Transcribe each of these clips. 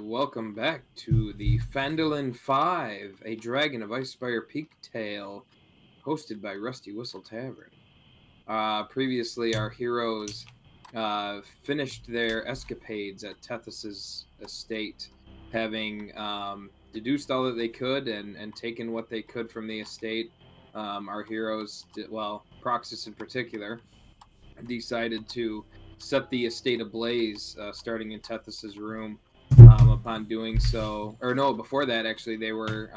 welcome back to the Phandalin 5, a Dragon of Icespire Peak Tale, hosted by Rusty Whistle Tavern. Previously, our heroes finished their escapades at Tethys' estate, having deduced all that they could and taken what they could from the estate. Our heroes, Proxas in particular, decided to set the estate ablaze, starting in Tethys' room. Upon doing so, or no, before that, actually, they were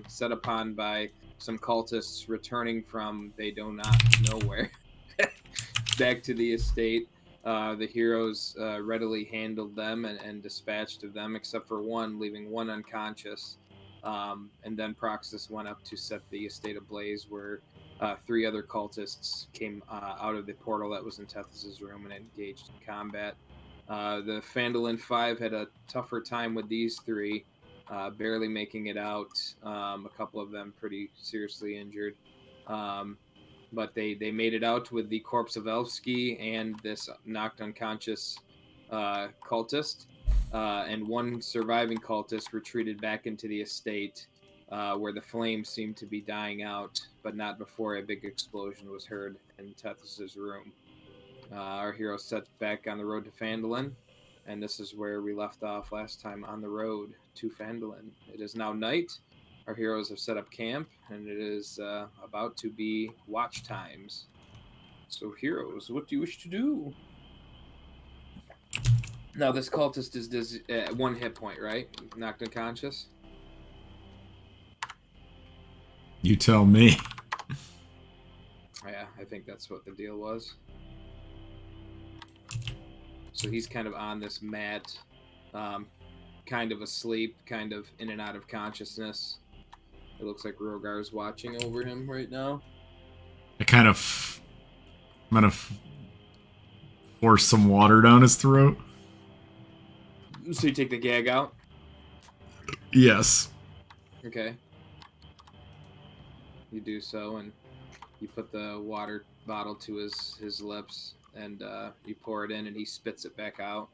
set upon by some cultists returning from they do not know where back to the estate. The heroes readily handled them and dispatched of them, except for one, leaving one unconscious. And then Proxas went up to set the estate ablaze, where three other cultists came out of the portal that was in Tethys' room and engaged in combat. The Phandalin 5 had a tougher time with these three, barely making it out. A couple of them pretty seriously injured. But they made it out with the corpse of Elfsky and this knocked unconscious cultist. And one surviving cultist retreated back into the estate, where the flames seemed to be dying out, but not before a big explosion was heard in Tethys' room. Our heroes set back on the road to Phandalin, and this is where we left off last time, on the road to Phandalin. It is now night. Our heroes have set up camp, and it is about to be watch times. So, heroes, what do you wish to do? Now, this cultist is one hit point, right? Knocked unconscious? You tell me. Yeah, I think that's what the deal was. So he's kind of on this mat, kind of asleep, kind of in and out of consciousness. It looks like Rhogar is watching over him right now. I'm gonna force some water down his throat. So you take the gag out? Yes. Okay. You do so, and you put the water bottle to his lips, and you pour it in, and he spits it back out.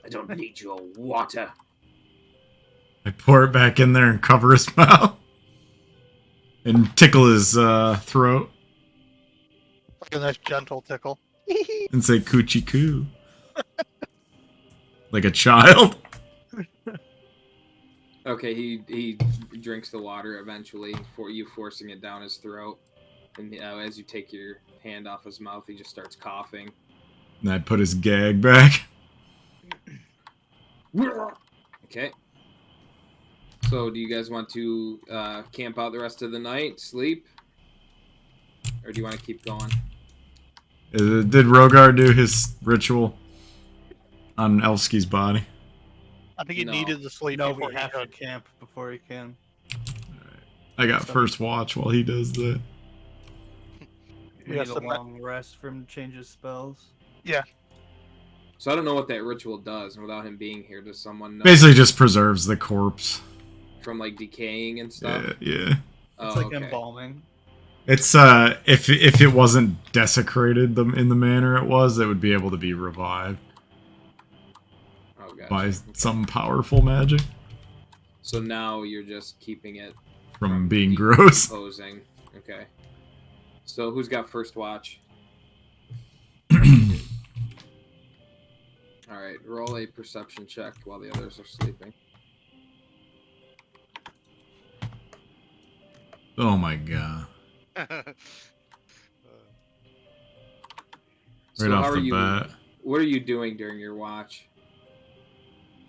I don't need your water. I pour it back in there and cover his mouth. And tickle his throat. Like a nice gentle tickle. And say coochie coo. Like a child. Okay, he drinks the water eventually, for you forcing it down his throat. And as you take your hand off his mouth, he just starts coughing. And I put his gag back. Okay. So, do you guys want to camp out the rest of the night, sleep? Or do you want to keep going? Did Rhogar do his ritual on Elfsky's body? I think he needed to sleep No, before we he have to could. camp before he can. I got first watch while he does that. We Yes, need a long rest for him to change his spells. Yeah. So I don't know what that ritual does, and without him being here, does someone know? Basically just preserves the corpse. From, like, decaying and stuff? Yeah. Oh, It's like okay. embalming. It's if it wasn't desecrated in the manner it was, it would be able to be revived Oh, gotcha. by some powerful magic So now you're just keeping it from being gross. decomposing. Okay. So who's got first watch? Alright, roll a perception check while the others are sleeping. Oh my god. So Right how off are the you, bat. what are you doing during your watch?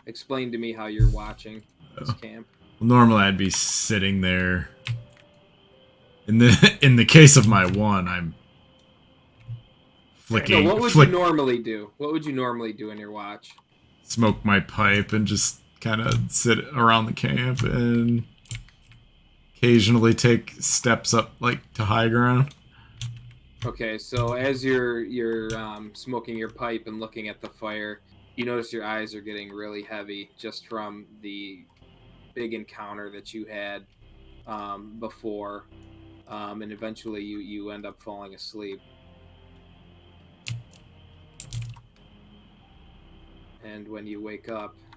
Explain to me how you're watching this camp. Well, normally I'd be sitting there. In the case of my one, I'm flicking. No, what would you normally do? What would you normally do in your watch? Smoke my pipe and just kind of sit around the camp and occasionally take steps up, like, to high ground. Okay, so as you're smoking your pipe and looking at the fire, you notice your eyes are getting really heavy just from the big encounter that you had before, and eventually you end up falling asleep. And when you wake up,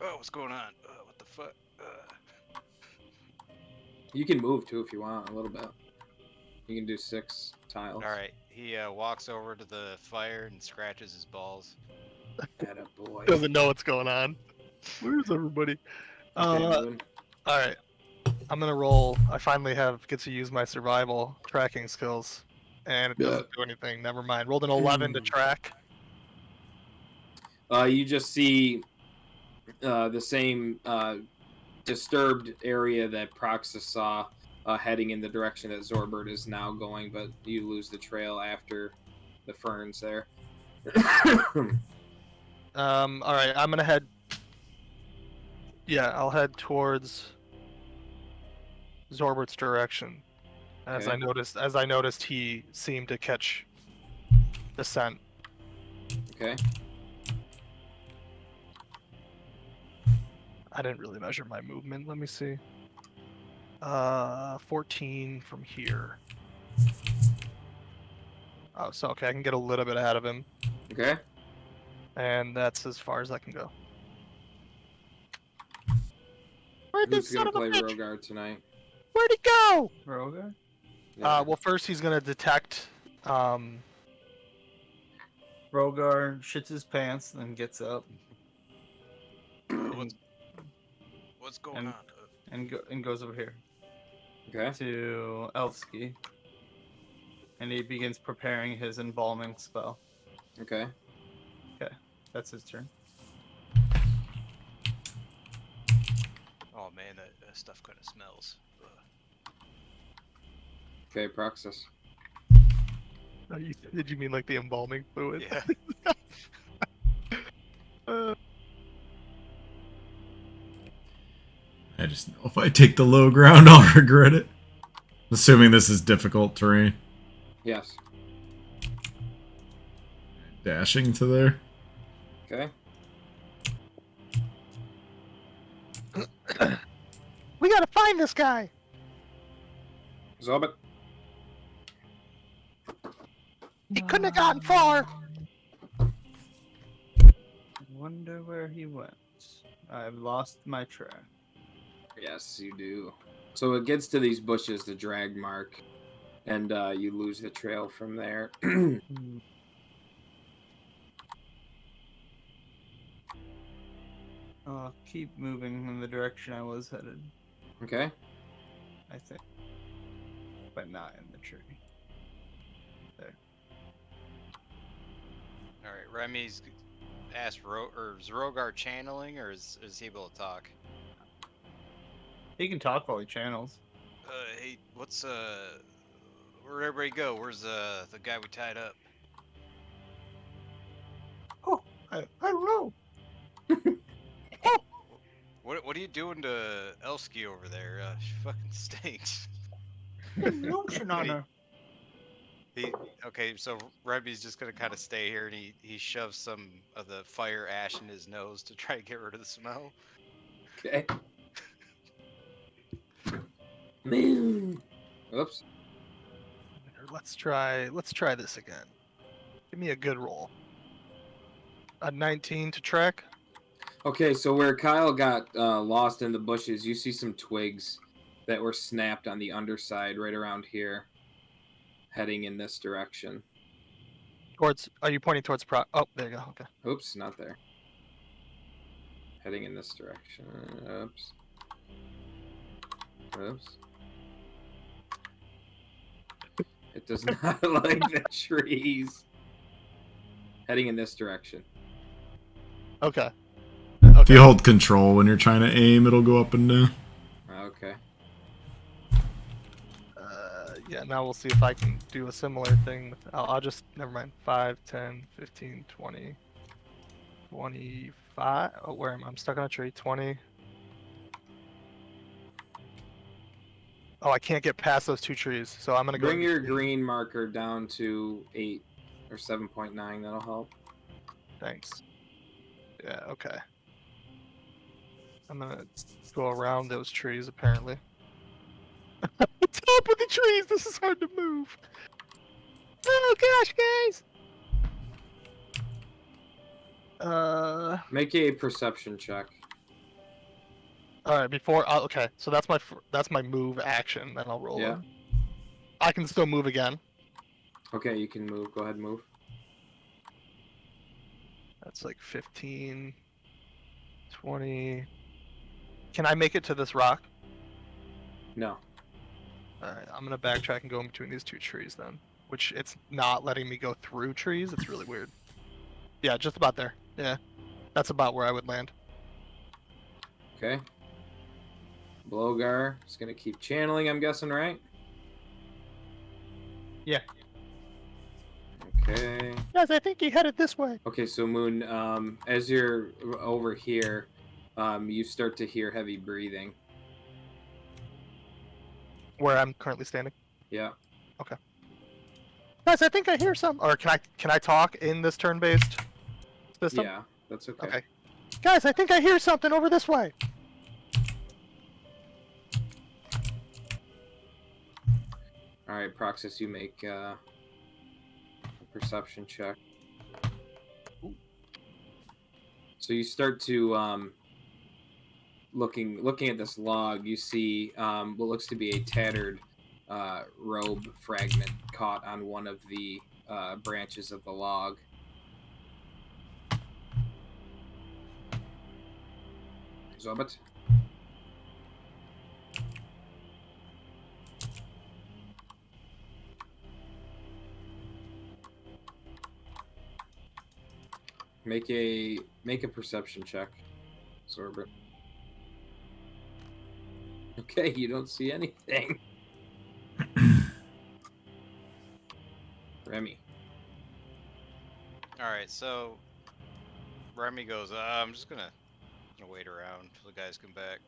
Oh, what's going on? What the fuck? You can move too if you want a little bit. You can do 6 tiles. All right. He walks over to the fire and scratches his balls. Atta boy. Doesn't know what's going on. Where's everybody? Okay, moving. All right. I'm gonna roll. I finally get to use my survival tracking skills, and it doesn't do anything. Never mind. Rolled an 11 to track. You just see the same disturbed area that Proxas saw heading in the direction that Zorbert is now going, but you lose the trail after the ferns there. All right. I'm gonna head. Yeah, I'll head towards Zorbert's direction, as Okay. I noticed he seemed to catch the scent. Okay. I didn't really measure my movement. Let me see. 14 from here. Oh, so okay, I can get a little bit ahead of him, Okay. and that's as far as I can go. Where'd Who's this gonna son of a play bitch? Rhogar tonight? Where'd he go? Rhogar? Yeah. Well, first he's gonna detect. Rhogar shits his pants, then gets up What's going And- on? and goes over here Okay. to Elfsky, and he begins preparing his embalming spell. Okay. That's his turn. Oh man, that stuff kind of smells. Okay, Proxas. Oh, did you mean like the embalming fluid? Yeah. I just know if I take the low ground, I'll regret it. Assuming this is difficult terrain. Yes. Dashing to there. Okay. We gotta find this guy. Zorbert. He couldn't have gotten far. Wonder where he went. I've lost my track. Yes, you do. So it gets to these bushes, the drag mark, and you lose the trail from there. I'll keep moving in the direction I was headed, Okay. I think. But not in the tree. All right, Remy's asked is Rhogar channeling, or is he able to talk? He can talk while he channels. Hey, where'd everybody go? Where's the guy we tied up? Oh, I don't know. What are you doing to Elfsky over there? She fucking stinks. Lotion on her. Okay, so Remy's just gonna kind of stay here, and he shoves some of the fire ash in his nose to try to get rid of the smell. Okay. Man. Oops. Let's try this again. Give me a good roll. A 19 to track. Okay, so where Kyle got lost in the bushes, you see some twigs that were snapped on the underside right around here, heading in this direction. Are you pointing towards Oh, there you go. Okay. Oops, not there. Heading in this direction. Oops. Oops. It does not like the trees. Heading in this direction. Okay. If you hold control when you're trying to aim, it'll go up and down. Okay. Yeah, now we'll see if I can do a similar thing. I'll just, never mind. 5, 10, 15, 20, 25. Oh, where am I? I'm stuck on a tree. 20. Oh, I can't get past those 2 trees, so I'm going to go. Bring your green marker down to 8 or 7.9. That'll help. Thanks. Yeah, okay. I'm going to go around those trees, apparently. Top of the trees! This is hard to move! Oh gosh, guys! Make a perception check. All right, before okay, so that's my move action. Then I'll roll. Yeah. It. I can still move again. Okay, you can move. Go ahead and move. That's like 15, 20. Can I make it to this rock? No. All right, I'm gonna backtrack and go in between these two trees then. Which it's not letting me go through trees. It's really weird. Yeah, just about there. Yeah, that's about where I would land. Okay. Rhogar is gonna keep channeling. I'm guessing, right? Yeah. Okay. Guys, I think he headed this way. Okay, so Moon, as you're over here, you start to hear heavy breathing. Where I'm currently standing. Yeah. Guys, I think I hear some. Or can I talk in this turn-based system? Yeah, that's okay. Okay. Guys, I think I hear something over this way. All right, Proxas, you make a perception check. So you start to looking at this log. You see what looks to be a tattered robe fragment caught on one of the branches of the log. Zorbert? Make a perception check, Zorbert. Okay, you don't see anything. Remmy. All right, so Remmy goes, I'm just gonna wait around till the guys come back.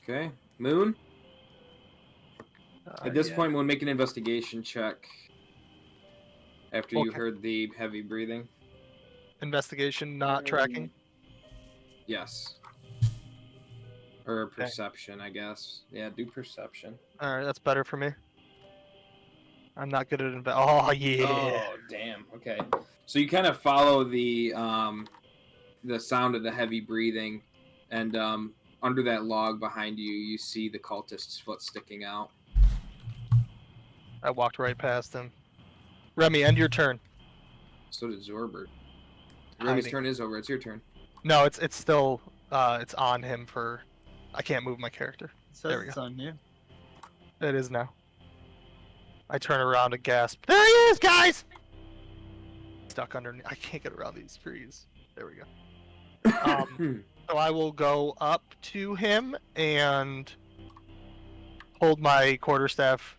Okay, Moon. At this point, we'll make an investigation check. After you heard the heavy breathing. Investigation, not tracking. Yes. Or perception, I guess. Yeah, do perception. All right, that's better for me. I'm not good at Oh yeah. Oh damn. Okay. So you kind of follow the sound of the heavy breathing, and under that log behind you, you see the cultist's foot sticking out. I walked right past him. Remmy, end your turn. So did Zorbert. Remmy's turn is over. It's your turn. No, it's still it's on him for. I can't move my character. It says There we it's go. on you. It is now. I turn around and gasp. There he is, guys! Stuck underneath. I can't get around these trees. There we go. So I will go up to him and hold my quarterstaff.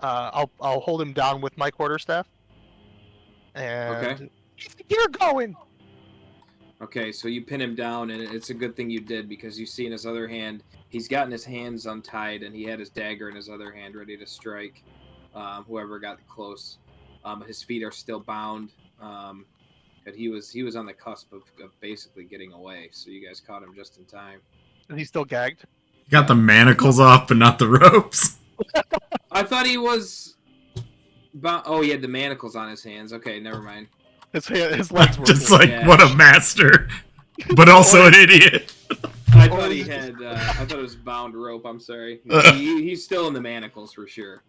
I'll hold him down with my quarterstaff. And you're going. Okay, so you pin him down, and it's a good thing you did, because you see in his other hand, he's gotten his hands untied, and he had his dagger in his other hand ready to strike whoever got close. His feet are still bound, but he was on the cusp of basically getting away, so you guys caught him just in time. And he's still gagged. You got the manacles off, but not the ropes. I thought he was... Oh, he had the manacles on his hands. Okay, never mind. His legs were Just like, what a master, but also an idiot. I thought he had. I thought it was bound rope. I'm sorry. He's still in the manacles for sure.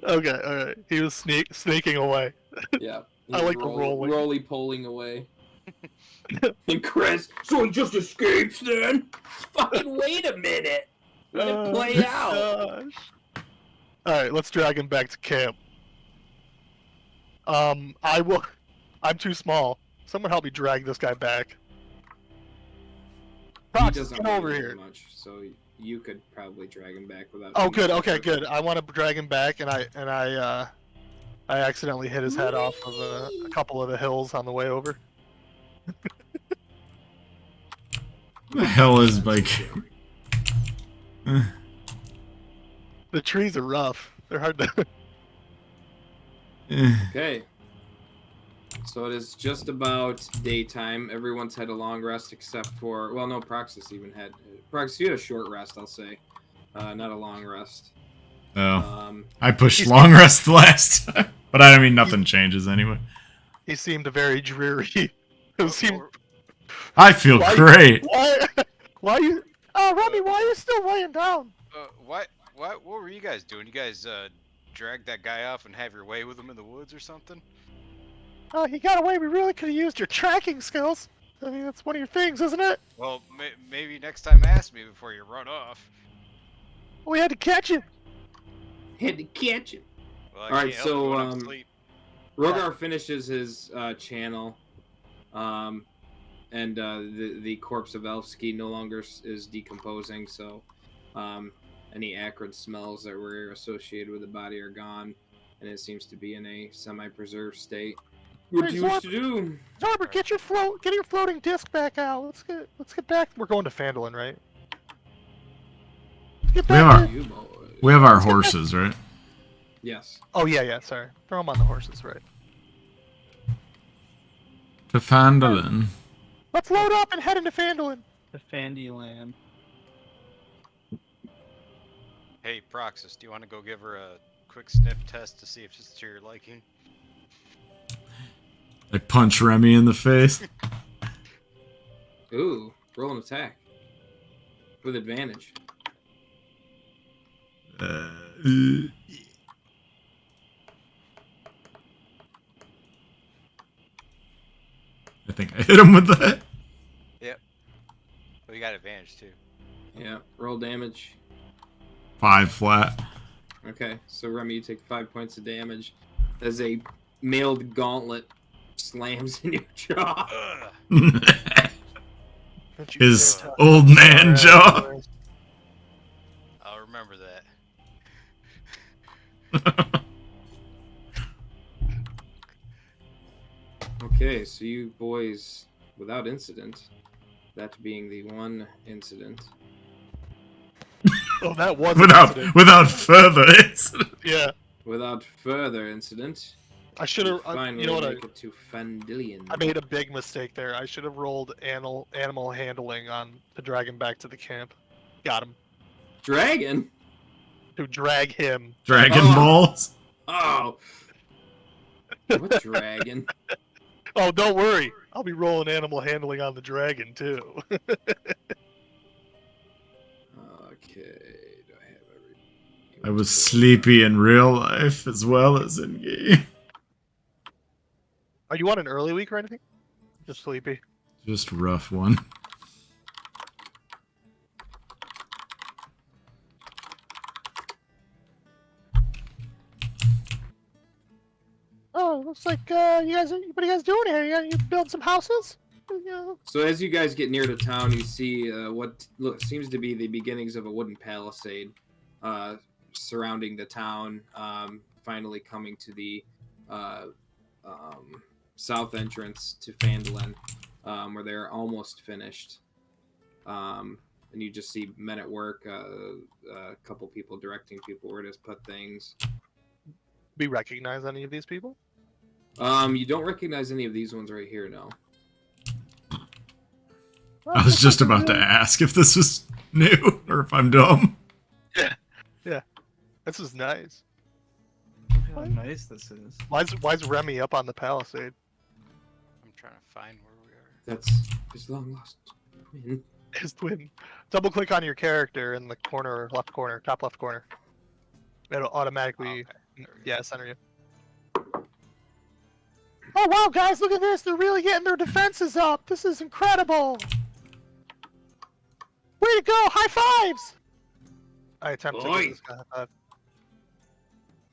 Okay, all right. He was sneaking away. Yeah. I like the rolling. Roly-poling away. And Chris, so he just escapes then? Fucking wait a minute. Let it play out. Gosh. All right, let's drag him back to camp. I will. I'm too small. Someone help me drag this guy back. Proxas, get over here. Much, so you could probably drag him back without. Oh, good. Okay, good. I want to drag him back, and I accidentally hit his head off of a couple of the hills on the way over. The hell is like? The trees are rough. They're hard to. Okay. So it is just about daytime. Everyone's had a long rest except for... Well, no, Proxas even had... Proxas, you had a short rest, I'll say. Not a long rest. Oh. I pushed long rest the last time. But I mean, nothing changes anyway. He seemed very dreary. It seemed... I feel great. Why are you? Oh, Remmy, why are you still laying down? What were you guys doing? You guys drag that guy off and have your way with him in the woods or something? Oh, he got away. We really could have used your tracking skills. I mean, that's one of your things, isn't it? Well, maybe next time ask me before you run off. We had to catch him. Had to catch him. Well, I All right, can't help it when I'm so asleep. Rhogar finishes his channel, and the corpse of Elfsky no longer is decomposing, so any acrid smells that were associated with the body are gone, and it seems to be in a semi-preserved state. What do you wish to do? Zorbert, get your floating disc back out. Let's get back. We're going to Phandalin, right? Get back. We have our horses, right? Yes. Oh yeah. Sorry, throw them on the horses, right? To Phandalin. Let's load up and head into Phandalin. The Phandalin. Hey, Proxas, do you want to go give her a quick sniff test to see if it's to your liking? I punch Remmy in the face. Ooh, roll an attack with advantage. I think I hit him with that. Yep. We got advantage too. Yeah, roll damage. 5 flat. Okay, so Remmy, you take 5 points of damage as a mailed gauntlet slams in your jaw. His old man jaw. I'll remember that. Okay, so you boys, without incident, that being the one incident. Oh, that was without further incident. Yeah. Without further incident, I should have. finally You know what? make it to Phandalin. I made a big mistake there. I should have rolled animal handling on to drag him back to the camp. Got him. Dragon? To drag him. Dragon Oh. balls. Oh! What dragon? Oh, don't worry. I'll be rolling animal handling on the dragon too. Okay, do I have everything? I was sleepy in real life as well as in game. Are you on an early week or anything? Just sleepy. Just rough one. Oh, looks like what are you guys doing here? You build some houses? So as you guys get near the town, you see what seems to be the beginnings of a wooden palisade surrounding the town, finally coming to the south entrance to Phandalin, where they're almost finished. And you just see men at work, a couple people directing people where to put things. We recognize any of these people? You don't recognize any of these ones right here, no. I was just about to ask if this was new or if I'm dumb. Yeah. This is nice. Look how nice this is. Why's Remmy up on the palisade? I'm trying to find where we are. That's his long lost twin. His twin. Double click on your character in the corner, left corner, top left corner. It'll automatically, center you. Oh wow, guys, look at this! They're really getting their defenses up. This is incredible. Way to go! High fives! I attempt to give this guy a high five.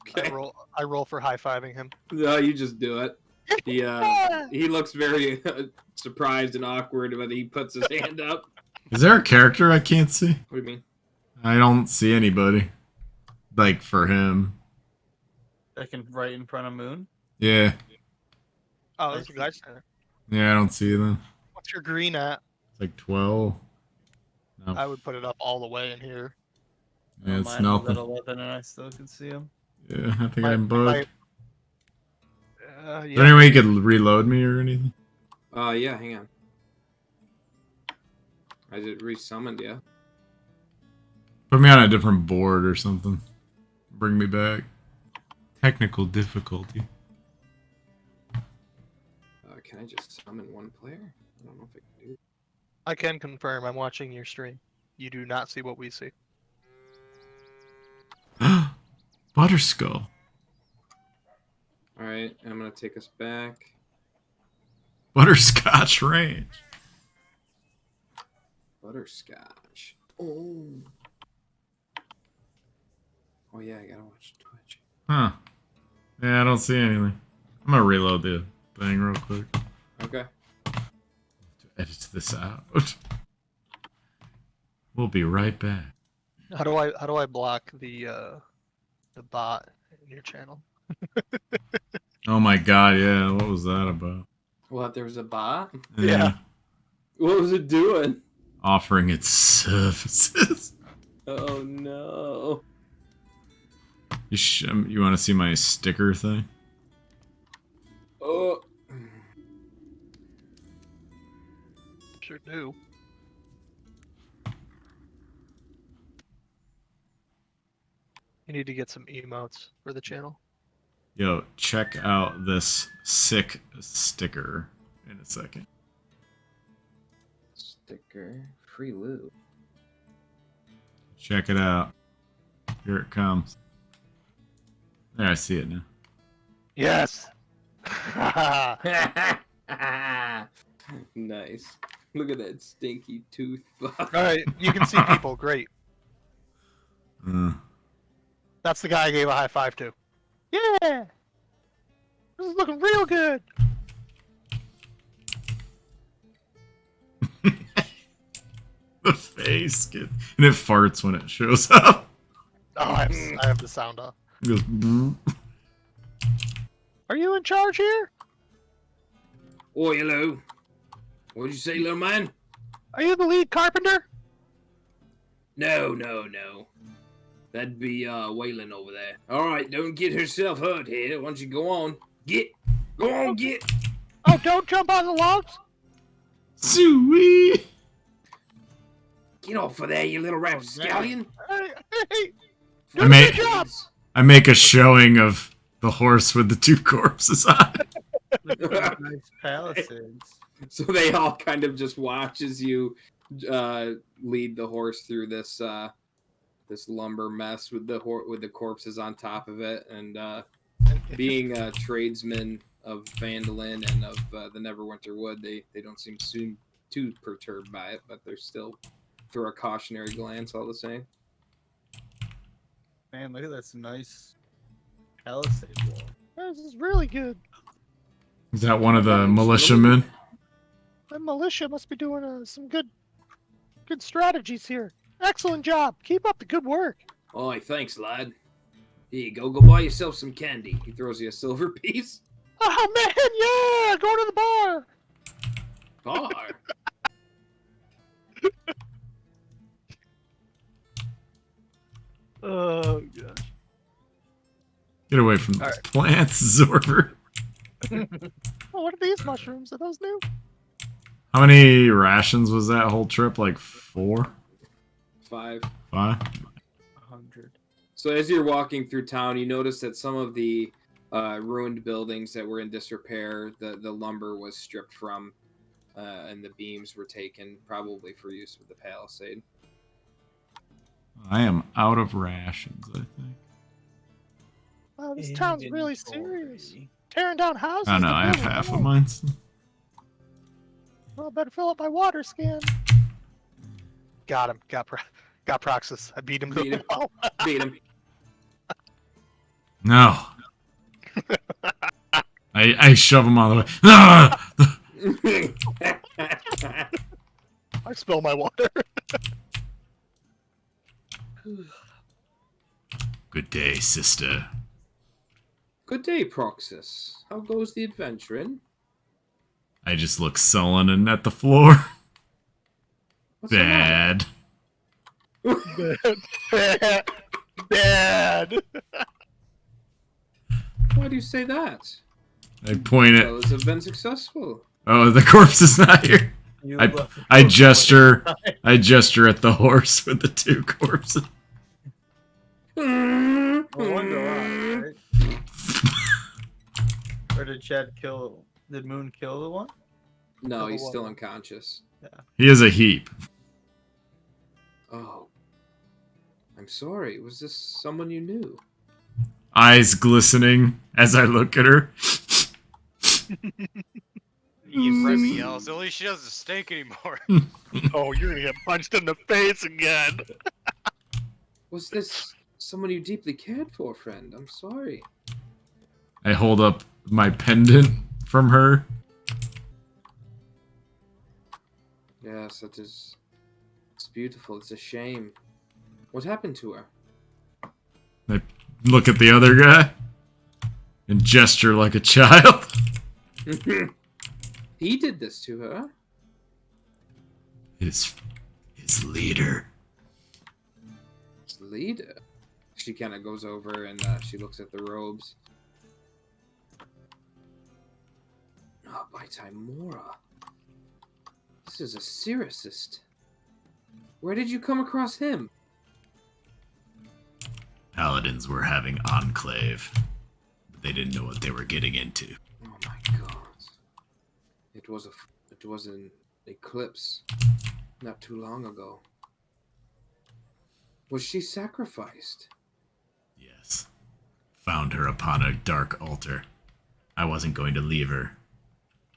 Okay. I roll for high fiving him. No, you just do it. He looks very surprised and awkward when he puts his hand up. Is there a character I can't see? What do you mean? I don't see anybody. Like, for him. I can right in front of Moon. Yeah. Oh, there's a guy center. Yeah, I don't see them. What's your green at? It's like 12. No. I would put it up all the way in here. Yeah, it's Mine was nothing. at 11 and I still can see him. Yeah, I think I'm bugged. Yeah. Is there any way you could reload me or anything? Yeah, hang on. I just resummoned you. Put me on a different board or something. Bring me back. Technical difficulty. Can I just summon one player? I don't know if I can do. I can confirm. I'm watching your stream. You do not see what we see. Butterskull. All right, I'm gonna take us back. Butterscotch range. Butterscotch. Oh. Oh yeah, I gotta watch Twitch. Huh. Yeah, I don't see anything. I'm gonna reload the thing real quick. Okay. Edit this out. We'll be right back. How do I block the bot in your channel? Oh my god, yeah, what was that about? What? There was a bot? Yeah. What was it doing? Offering its services. Oh no. You want to see my sticker thing? Oh. Sure do. You need to get some emotes for the channel. Yo, check out this sick sticker in a second. Sticker. Free loot. Check it out. Here it comes. There, I see it now. Yes. Nice. Look at that stinky tooth. All right, you can see people. Great. That's the guy I gave a high five to. Yeah. This is looking real good. The face, and it farts when it shows up. Oh, I have the sound off. It goes. Brrr. Are you in charge here? Oh, hello. What'd you say, little man? Are you the lead carpenter? No. That'd be Waylon over there. All right, don't get herself hurt here. Why don't you go on? Go on, get. Oh, don't jump on the logs. Sweet. Get off of there, you little rapscallion. Hey, I do make- your job. I make a showing of the horse with the 2 corpses on it. Nice palisades. So they all kind of just watch as you lead the horse through this this lumber mess with the corpses on top of it, and being a tradesman of Phandalin and of the Neverwinter Wood, they don't seem too perturbed by it, but they're still throw a cautionary glance all the same. Man, look at this nice palisade wall. This is really good. Is that one of the militiamen? The militia must be doing some good strategies here. Excellent job. Keep up the good work. Oh, thanks, lad. Here you go. Go buy yourself some candy. He throws you a silver piece. Oh man, yeah! Go to the bar. Bar. Oh gosh. Get away from those plants, Zorbert. Oh, what are these mushrooms? Are those new? How many rations was that whole trip? Like 4? 5. 5? 100. So as you're walking through town, you notice that some of the ruined buildings that were in disrepair, the lumber was stripped from, and the beams were taken, probably for use with the palisade. I am out of rations, I think. Wow, this town's really serious. Tearing down houses. Oh no, I have half of mine. Well, I better fill up my water skin. Got him. Got Proxas. I beat him. Beat him. Beat him. No. I shove him all the way. Ah! I spill my water. Good day, sister. Good day, Proxas. How goes the adventuring? I just look sullen and at the floor. What's the matter? Bad. Bad. Why do you say that? I point it. Those have been successful. Oh, the corpse is not here. I gesture at the horse with the 2 corpses. Well, one go on, right? Or did Chad kill? Did Moon kill the one? No, he's Number still one. unconscious. He is a heap. Oh. I'm sorry. Was this someone you knew? Eyes glistening as I look at her. You Remmy yells, at least she doesn't stink anymore. Oh, you're gonna get punched in the face again. Was this someone you deeply cared for, friend? I'm sorry. I hold up my pendant from her. Yes, that is... It's beautiful. It's a shame. What happened to her? I look at the other guy and gesture like a child. He did this to her? His leader. His leader? She kind of goes over and she looks at the robes. Not by Timora. This is a Siricist. Where did you come across him? Paladins were having enclave. But they didn't know what they were getting into. Oh my god. It was an eclipse not too long ago. Was she sacrificed? Yes. Found her upon a dark altar. I wasn't going to leave her.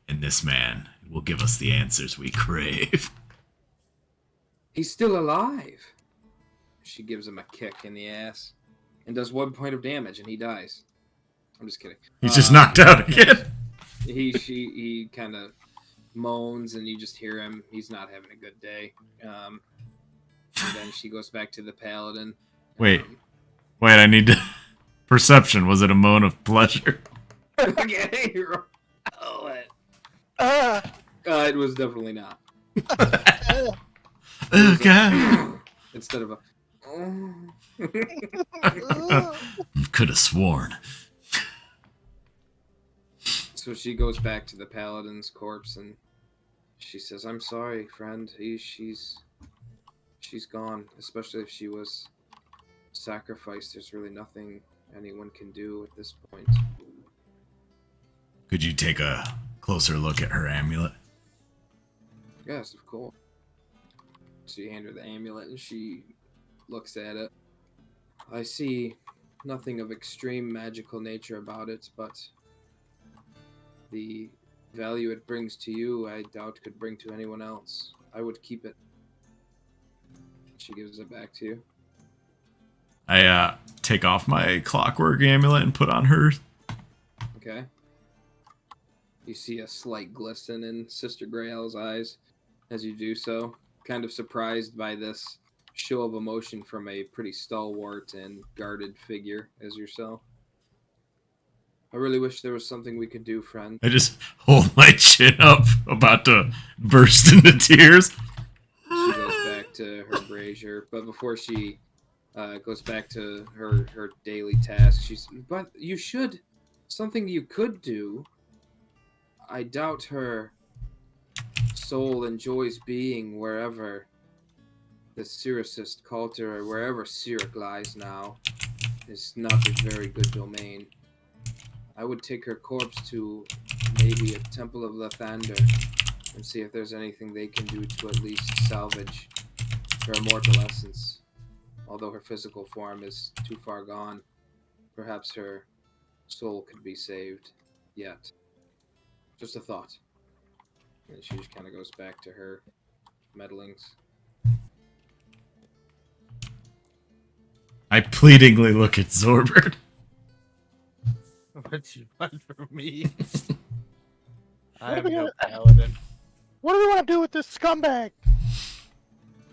And this man will give us the answers we crave. He's still alive. She gives him a kick in the ass and does 1 point of damage, and he dies. I'm just kidding. He's just knocked out again. He kind of moans, and you just hear him. He's not having a good day. And then she goes back to the Paladin. Wait, I need to... Perception, was it a moan of pleasure? Okay, roll it. It was definitely not. Oh, God. Instead of a... Could have sworn. So she goes back to the Paladin's corpse, and she says, I'm sorry, friend. She's gone, especially if she was sacrificed. There's really nothing anyone can do at this point. Could you take a closer look at her amulet? Yes, of course. So you hand her the amulet, and she looks at it. I see nothing of extreme magical nature about it, but the value it brings to you, I doubt could bring to anyone else. I would keep it. She gives it back to you. I take off my clockwork amulet and put on hers. Okay. You see a slight glisten in Sister Grael's eyes as you do so, kind of surprised by this show of emotion from a pretty stalwart and guarded figure as yourself. I really wish there was something we could do, friend. I just hold my chin up, about to burst into tears. She goes back to her brazier, but before she goes back to her daily task, but you should, something you could do. I doubt her soul enjoys being wherever the Siricist culture, or wherever Cyric lies now, is not a very good domain. I would take her corpse to maybe a Temple of Lathander and see if there's anything they can do to at least salvage her immortal essence. Although her physical form is too far gone, perhaps her soul could be saved yet. Just a thought. And she just kind of goes back to her meddlings. I pleadingly look at Zorbert. What you want from me? I'm no paladin. What do we want to do with this scumbag?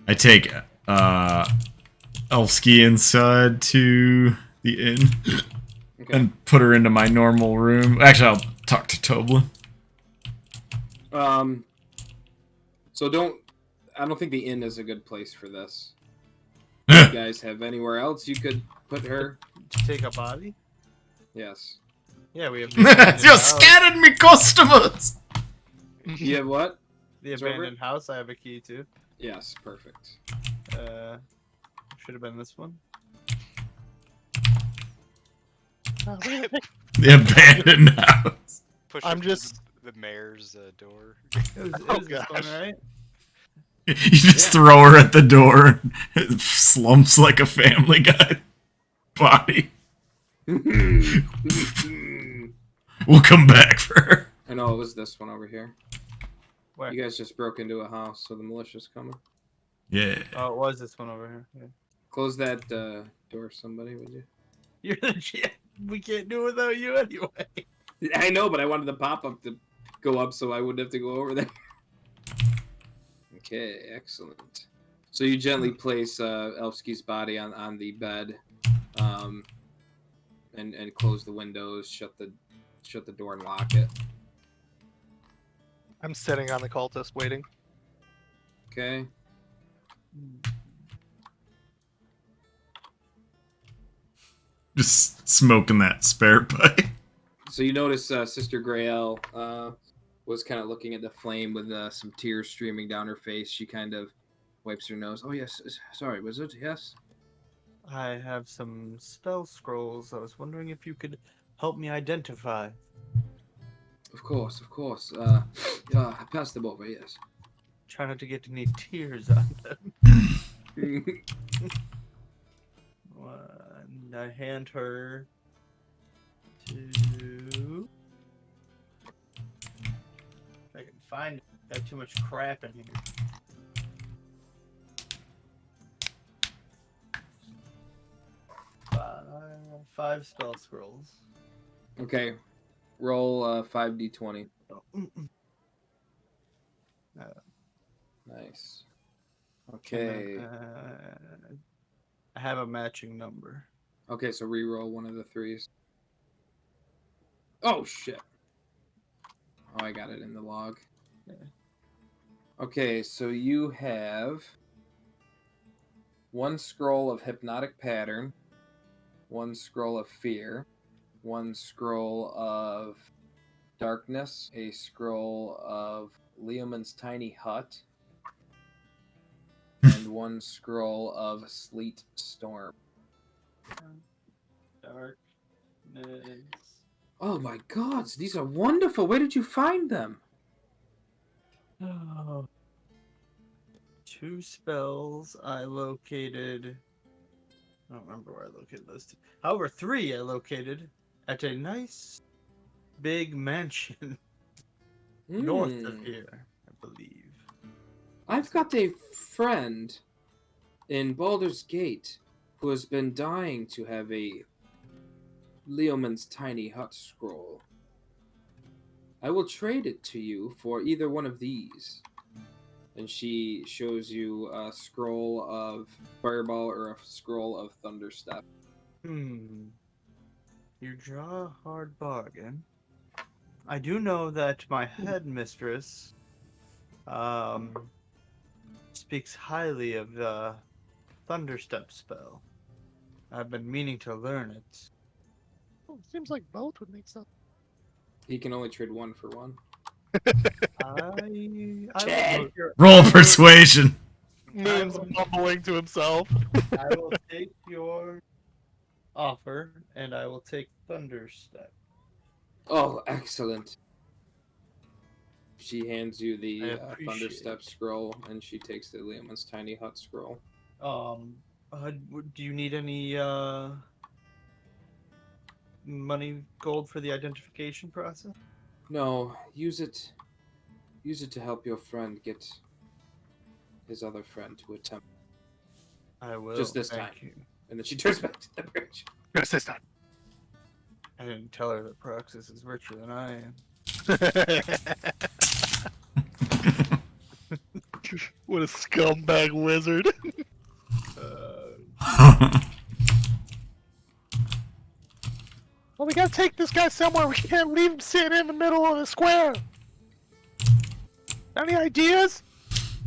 I take Elfsky inside to the inn Okay. and put her into my normal room. Actually, I'll talk to Toblin. So I don't think the inn is a good place for this. You guys have anywhere else you could put her? Take a body? Yes. Yeah, we have. You're scaring me, customers! You have what? The abandoned house. I have a key to. Yes, perfect. Should have been this one. The abandoned house. Push I'm up just- the mayor's door. It was this one, right? You just throw her at the door, and it slumps like a Family Guy body. We'll come back for her. I know it was this one over here. Where? You guys just broke into a house, so the militia's coming. Yeah. Oh, it was this one over here. Yeah. Close that door, somebody, would you? You're the GM. We can't do it without you anyway. I know, but I wanted the pop-up to go up so I wouldn't have to go over there. Okay, excellent. So you gently place Elfsky's body on the bed, and close the windows, shut the door, and lock it. I'm sitting on the cultist waiting. Okay. Just smoking that spare pipe. So you notice Sister Grael was kind of looking at the flame with some tears streaming down her face. She kind of wipes her nose. Oh, yes. Sorry, was it? Yes? I have some spell scrolls. I was wondering if you could help me identify. Of course. Pass them over, yes. Try not to get any tears on them. And I hand her to... If I can find it. I have too much crap in here. Five spell scrolls. Okay. Roll 5d20. Nice. Okay. I have a matching number. Okay, so re-roll one of the threes. Oh, shit. Oh, I got it in the log. Yeah. Okay, so you have 1 scroll of Hypnotic Pattern, 1 scroll of Fear, 1 scroll of Darkness, a scroll of Leoman's Tiny Hut, and 1 scroll of Sleet Storm. Darkness. Oh my god, these are wonderful. Where did you find them? Oh. 2 spells I located. I don't remember where I located those 2. However, 3 I located at a nice big mansion north of here, I believe. I've got a friend in Baldur's Gate who has been dying to have a Leoman's Tiny Hut scroll. I will trade it to you for either one of these. And she shows you a scroll of Fireball or a scroll of Thunderstep. You draw a hard bargain. I do know that my headmistress speaks highly of the Thunderstep spell. I've been meaning to learn it. Oh, seems like both would make sense. He can only trade 1 for 1. Roll persuasion. Moon's mumbling to himself. I will take your offer, and I will take Thunderstep. Oh, excellent. She hands you the Thunderstep it. scroll, and she takes the Leoman's Tiny Hut scroll. Do you need any money, gold for the identification process? No, use it to help your friend get his other friend to attempt. I will. Just this thank time. You. And then she turns back to the bridge. Just this time. I didn't tell her that Proxas is richer than I am. What a scumbag wizard. Well, we gotta take this guy somewhere. We can't leave him sitting in the middle of the square. Any ideas?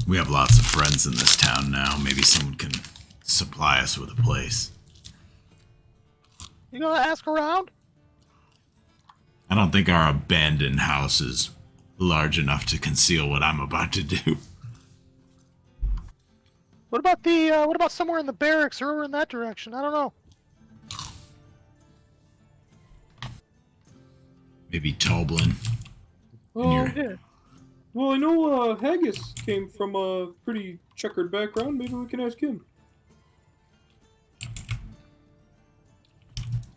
We have lots of friends in this town now. Maybe someone can supply us with a place. You gonna ask around? I don't think our abandoned house is large enough to conceal what I'm about to do. What about somewhere in the barracks or over in that direction? I don't know. Maybe Toblin. Oh, yeah. Well, I know Haggis came from a pretty checkered background. Maybe we can ask him.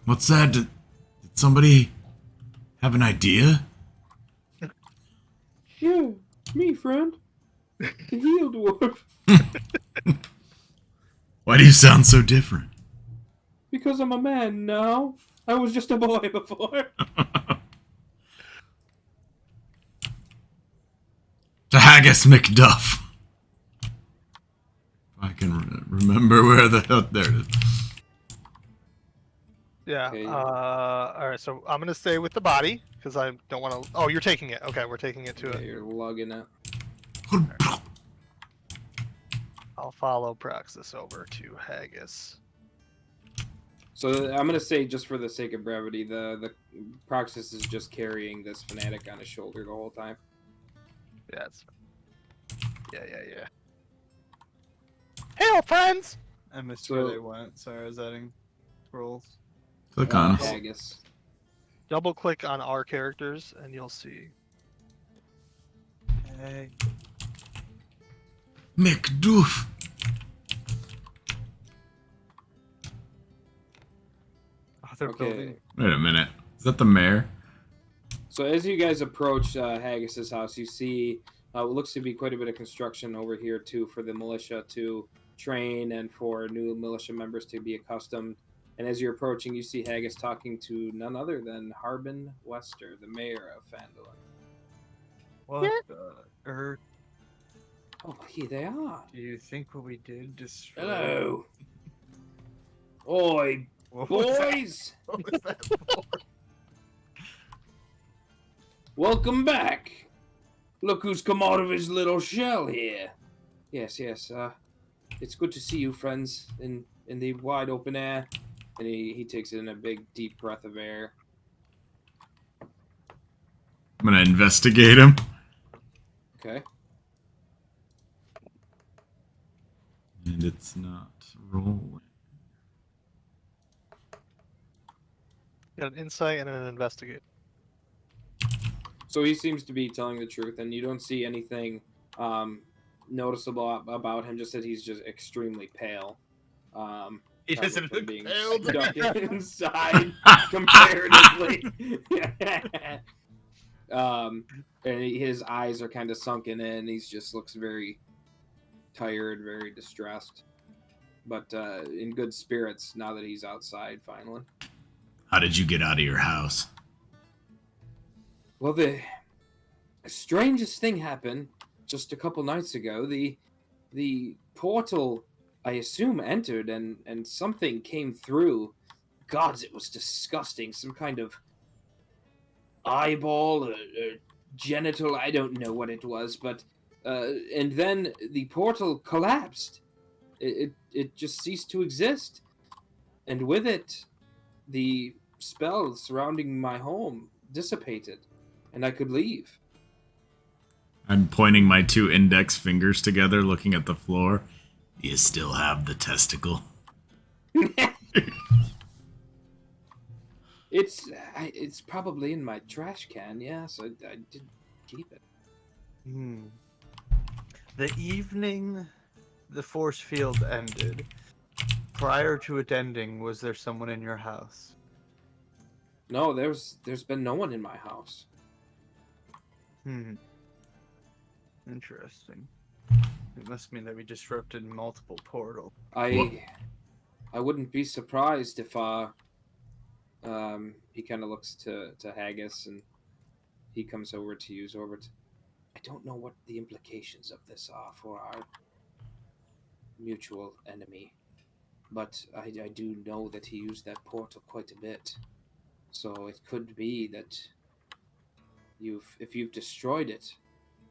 What's that? Did somebody have an idea? Yeah, me, friend. The heel dwarf. Why do you sound so different? Because I'm a man now. I was just a boy before. To Haggis McDuff. If I can remember where the hell there it is. Yeah. Okay. All right. So I'm gonna stay with the body because I don't want to. Oh, you're taking it. Okay, we're taking it to Yeah, it. you're lugging it. I'll follow Proxas over to Haggis. So I'm gonna say, just for the sake of brevity, the Proxas is just carrying this fanatic on his shoulder the whole time. Yeah. Yeah. Hail, friends! I missed So- where they went. Sorry, I was adding scrolls. Click on us. Haggis. Double click on our characters and you'll see. Hey. McDuff. Oh, they're Okay. building. Wait a minute. Is that the mayor? So as you guys approach Haggis's house, you see what looks to be quite a bit of construction over here too, for the militia to train and for new militia members to be accustomed. And as you're approaching, you see Haggis talking to none other than Harbin Wester, the mayor of Phandalin. What the earth Oh, here they are. do you think what we did destroy? Hello. Oi, What was that? boys. What was that for? Welcome back. Look who's come out of his little shell here. Yes. It's good to see you, friends, in the wide open air. And he takes in a big, deep breath of air. I'm gonna investigate him. Okay. And it's not rolling. Got an insight and an investigate. So he seems to be telling the truth, and you don't see anything noticeable about him, just that he's just extremely pale. He Probably doesn't from look being pale. stuck inside comparatively. And his eyes are kind of sunken in. He just looks very tired, very distressed, but in good spirits now that he's outside finally. How did you get out of your house? Well, the strangest thing happened just a couple nights ago. The portal, I assume, entered, and something came through. Gods, it was disgusting. Some kind of eyeball, or genital, I don't know what it was, but and then the portal collapsed. It just ceased to exist, and with it, the spell surrounding my home dissipated, and I could leave. I'm pointing my 2 index fingers together, looking at the floor. You still have the testicle. It's probably in my trash can. Yes, I did keep it. The evening the force field ended, prior to it ending, was there someone in your house? No, there's been no one in my house. Interesting. It must mean that we disrupted multiple portals. I wouldn't be surprised if he kind of looks to Haggis, and he comes over to you, Zorbert. I don't know what the implications of this are for our mutual enemy, but I do know that he used that portal quite a bit. So it could be that if you've destroyed it,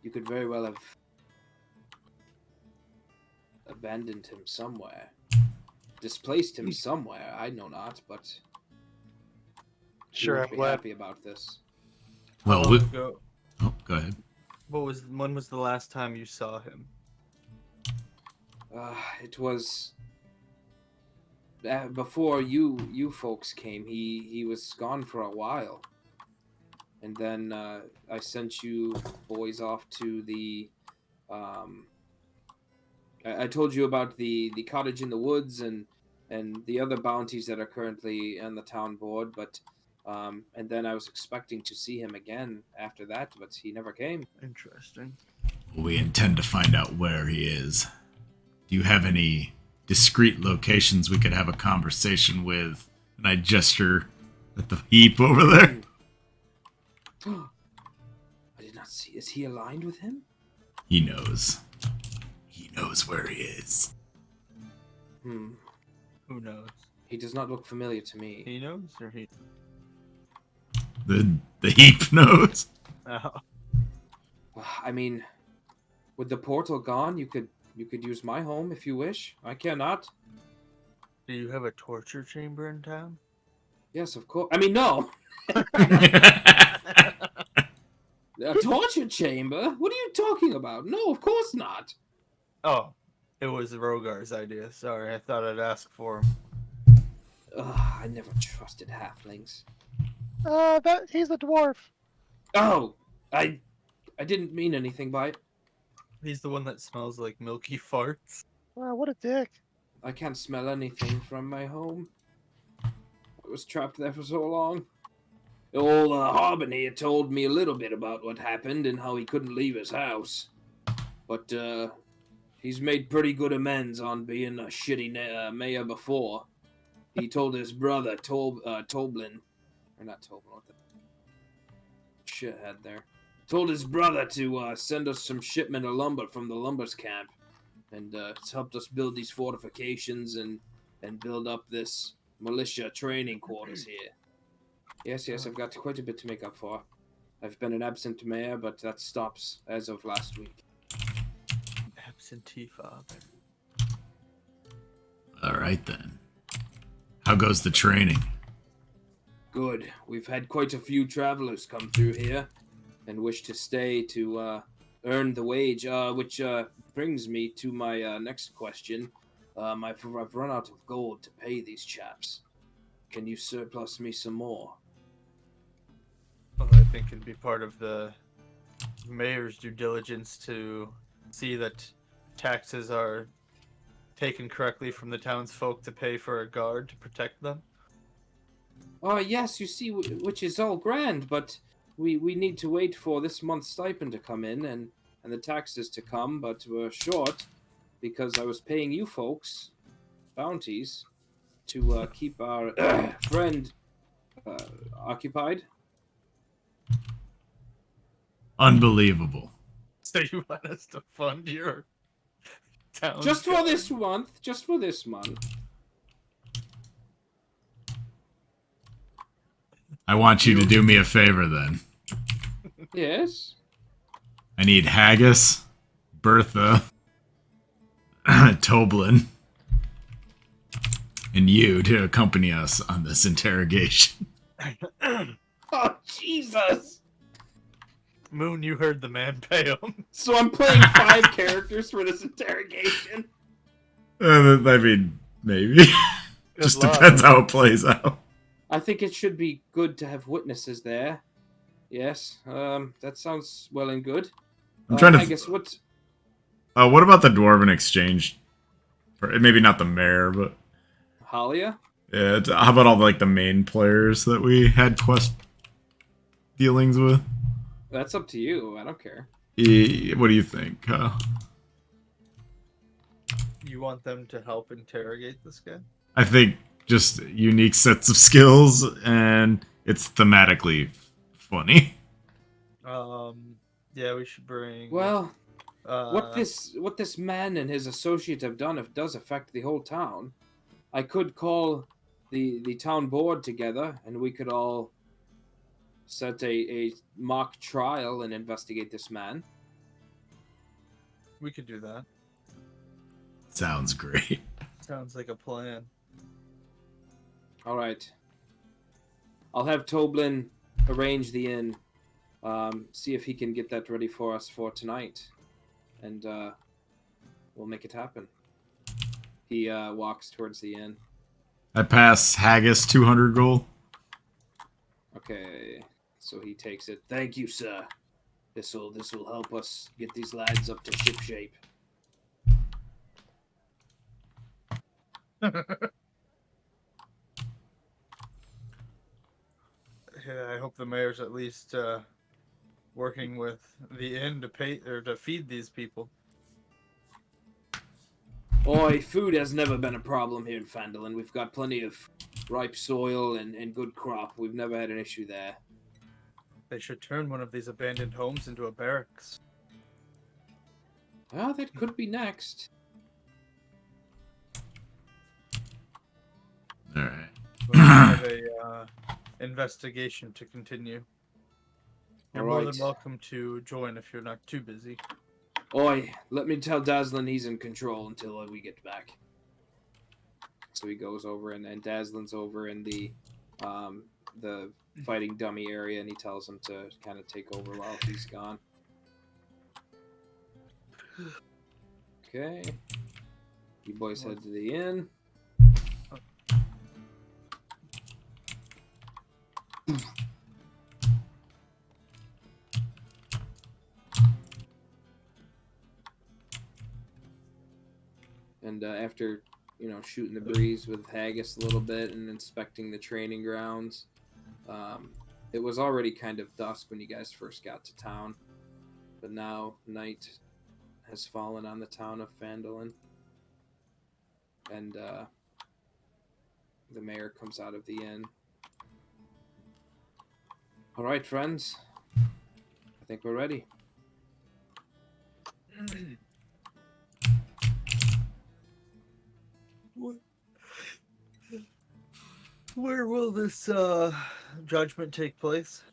you could very well have abandoned him somewhere, displaced him somewhere. I know not, but Sure, you I'm would be glad. happy about this. Well, How long ago- oh, go ahead. when was the last time you saw him? It was before you folks came. He was gone for a while. and then I sent you boys off to the. I told you about the cottage in the woods and the other bounties that are currently on the town board, but and then I was expecting to see him again after that, but he never came. Interesting. We intend to find out where he is. Do you have any discreet locations we could have a conversation with? And I gesture at the heap over there. I did not see. Is he aligned with him? He knows. He knows where he is. Hmm. Who knows? He does not look familiar to me. He knows, or he? The heap knows. Oh. I mean, with the portal gone, you could use my home if you wish. I cannot. Do you have a torture chamber in town? Yes, of course. I mean, no. A torture chamber? What are you talking about? No, of course not. Oh, it was Rhogar's idea. Sorry, I thought I'd ask for him. I never trusted halflings. He's a dwarf. Oh, I didn't mean anything by it. He's the one that smells like milky farts. Wow, what a dick. I can't smell anything from my home. I was trapped there for so long. Old Harvey had told me a little bit about what happened and how he couldn't leave his house. But, he's made pretty good amends on being a shitty mayor before. He told his brother, Toblin, or not Toblin, what the shithead there. Told his brother to send us some shipment of lumber from the lumber's camp. And it's helped us build these fortifications and build up this militia training quarters here. Yes, I've got quite a bit to make up for. I've been an absent mayor, but that stops as of last week. Absentee father. Alright then. How goes the training? Good. We've had quite a few travelers come through here and wish to stay to earn the wage, which brings me to my next question. I've run out of gold to pay these chaps. Can you surplus me some more? Well, I think it'd be part of the mayor's due diligence to see that taxes are taken correctly from the townsfolk to pay for a guard to protect them. Yes, you see, which is all grand, but we need to wait for this month's stipend to come in and the taxes to come, but we're short because I was paying you folks bounties to keep our friend occupied. Unbelievable. So you want us to fund your town? Just for this month. Just for this month. I want you to do me a favor then. Yes? I need Haggis, Bertha, Toblin, and you to accompany us on this interrogation. Oh, Jesus! Moon, you heard the man pay him. So I'm playing 5 characters for this interrogation? I mean, maybe. Just depends how it plays out. I think it should be good to have witnesses there. Yes, that sounds well and good. I'm trying to. I guess what about the Dwarven Exchange? Maybe not the mayor, but Halia? yeah. How about all the main players that we had quest dealings with? That's up to you. I don't care. What do you think? You want them to help interrogate this guy? I think just unique sets of skills, and it's thematically funny. Yeah, we should bring. Well, what this man and his associate have done does affect the whole town. I could call the town board together, and we could all set a mock trial and investigate this man. We could do that. Sounds great. Sounds like a plan. All right. I'll have Toblin arrange the inn. See if he can get that ready for us for tonight, and we'll make it happen. He walks towards the inn. I pass Haggis 200 gold. Okay, let's So he takes it. Thank you, sir. This will help us get these lads up to ship shape. Yeah, I hope the mayor's at least working with the inn to pay or to feed these people. Oi, food has never been a problem here in Phandalin. We've got plenty of ripe soil and good crop. We've never had an issue there. They should turn one of these abandoned homes into a barracks. Well, that could be next. All right. We'll have a investigation to continue. You're more Alright. than welcome to join if you're not too busy. Oi, let me tell Dazzlin he's in control until we get back. So he goes over, and Dazzlin's over in the fighting dummy area, and he tells him to kind of take over while he's gone. Okay. You boys head to the inn. And after, shooting the breeze with Haggis a little bit and inspecting the training grounds, it was already kind of dusk when you guys first got to town. But now night has fallen on the town of Phandalin. And the mayor comes out of the inn. All right, friends. I think we're ready. Where will this judgment take place?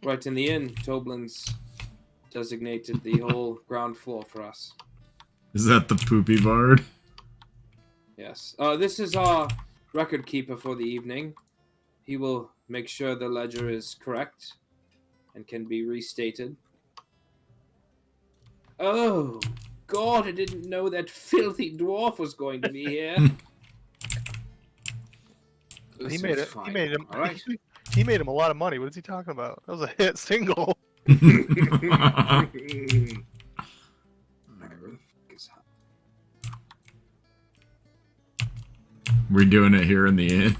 Right in the inn. Toblin's designated the whole ground floor for us. Is that the poopy bard? Yes. This is our record keeper for the evening. He will make sure the ledger is correct and can be restated. Oh, God, I didn't know that filthy dwarf was going to be here. He made it. Fine. He made him. All right. He made him a lot of money. What is he talking about? That was a hit single. We're doing it here in the inn?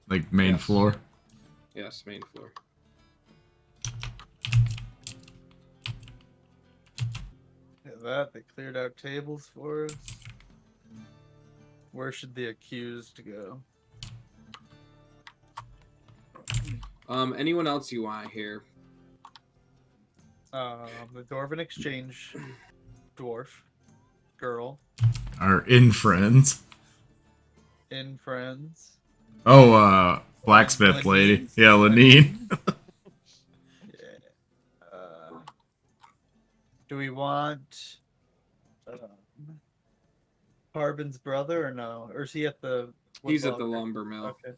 Like main Yes. floor? Yes, main floor. That they cleared out tables for us. Where should the accused go? Anyone else you want here? The Dwarven Exchange dwarf girl Our inn friends. in friends. Oh, blacksmith lady. Yeah, Lenine. Do we want Harbin's brother or no? Or is he at the? He's at the lumber mill. Okay.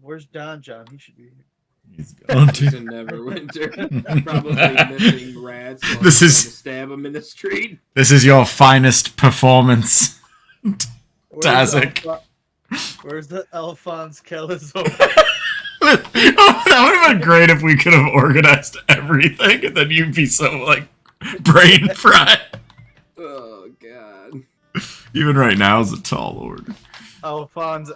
Where's Don John? He should be here. He's gone He's to. in Neverwinter. Probably missing rats. While This trying is- to stab him in the street. This is your finest performance. Where's Tazgar. Where's the Alphonse Kelizor? Oh, that would have been great if we could have organized everything, and then you'd be so like brain fried. Oh God. Even right now is a tall order. Alphonse,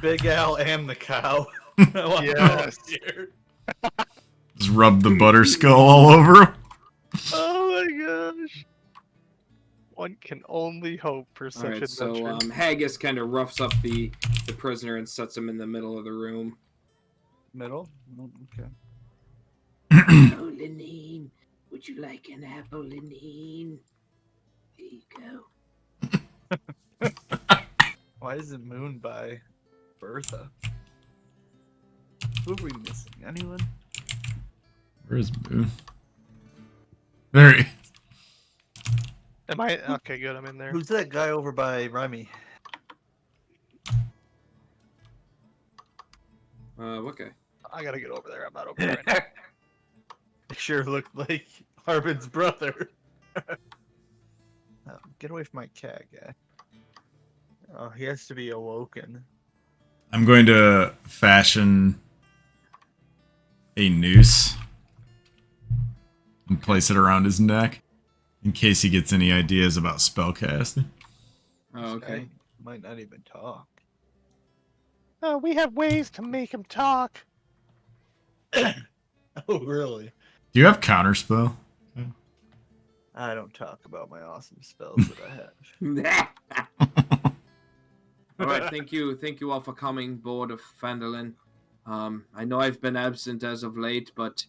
Big Al, and the cow. Yes. Just rub the butter skull all over him. Oh my gosh. One can only hope for All such right, so adventure. Haggis kind of roughs up the prisoner and sets him in the middle of the room. Middle? Okay. Oh, Lenine, would you like an apple, Lenine? Here you go. Why is it Moon by Bertha? Who are we missing? Anyone? Where's Moon? There he. Am I okay? Good, I'm in there. Who's that guy over by Remmy? What guy? I gotta get over there. I'm not over there right now. They sure looked like Harbin's brother. Oh, get away from my cat, guy. Oh, he has to be awoken. I'm going to fashion a noose and place it around his neck in case he gets any ideas about spellcasting. Oh, okay. Guy might not even talk. We have ways to make him talk. Oh, really? Do you have counterspell? I don't talk about my awesome spells that I have. All right, thank you all for coming, Board of Phandalin. I know I've been absent as of late, but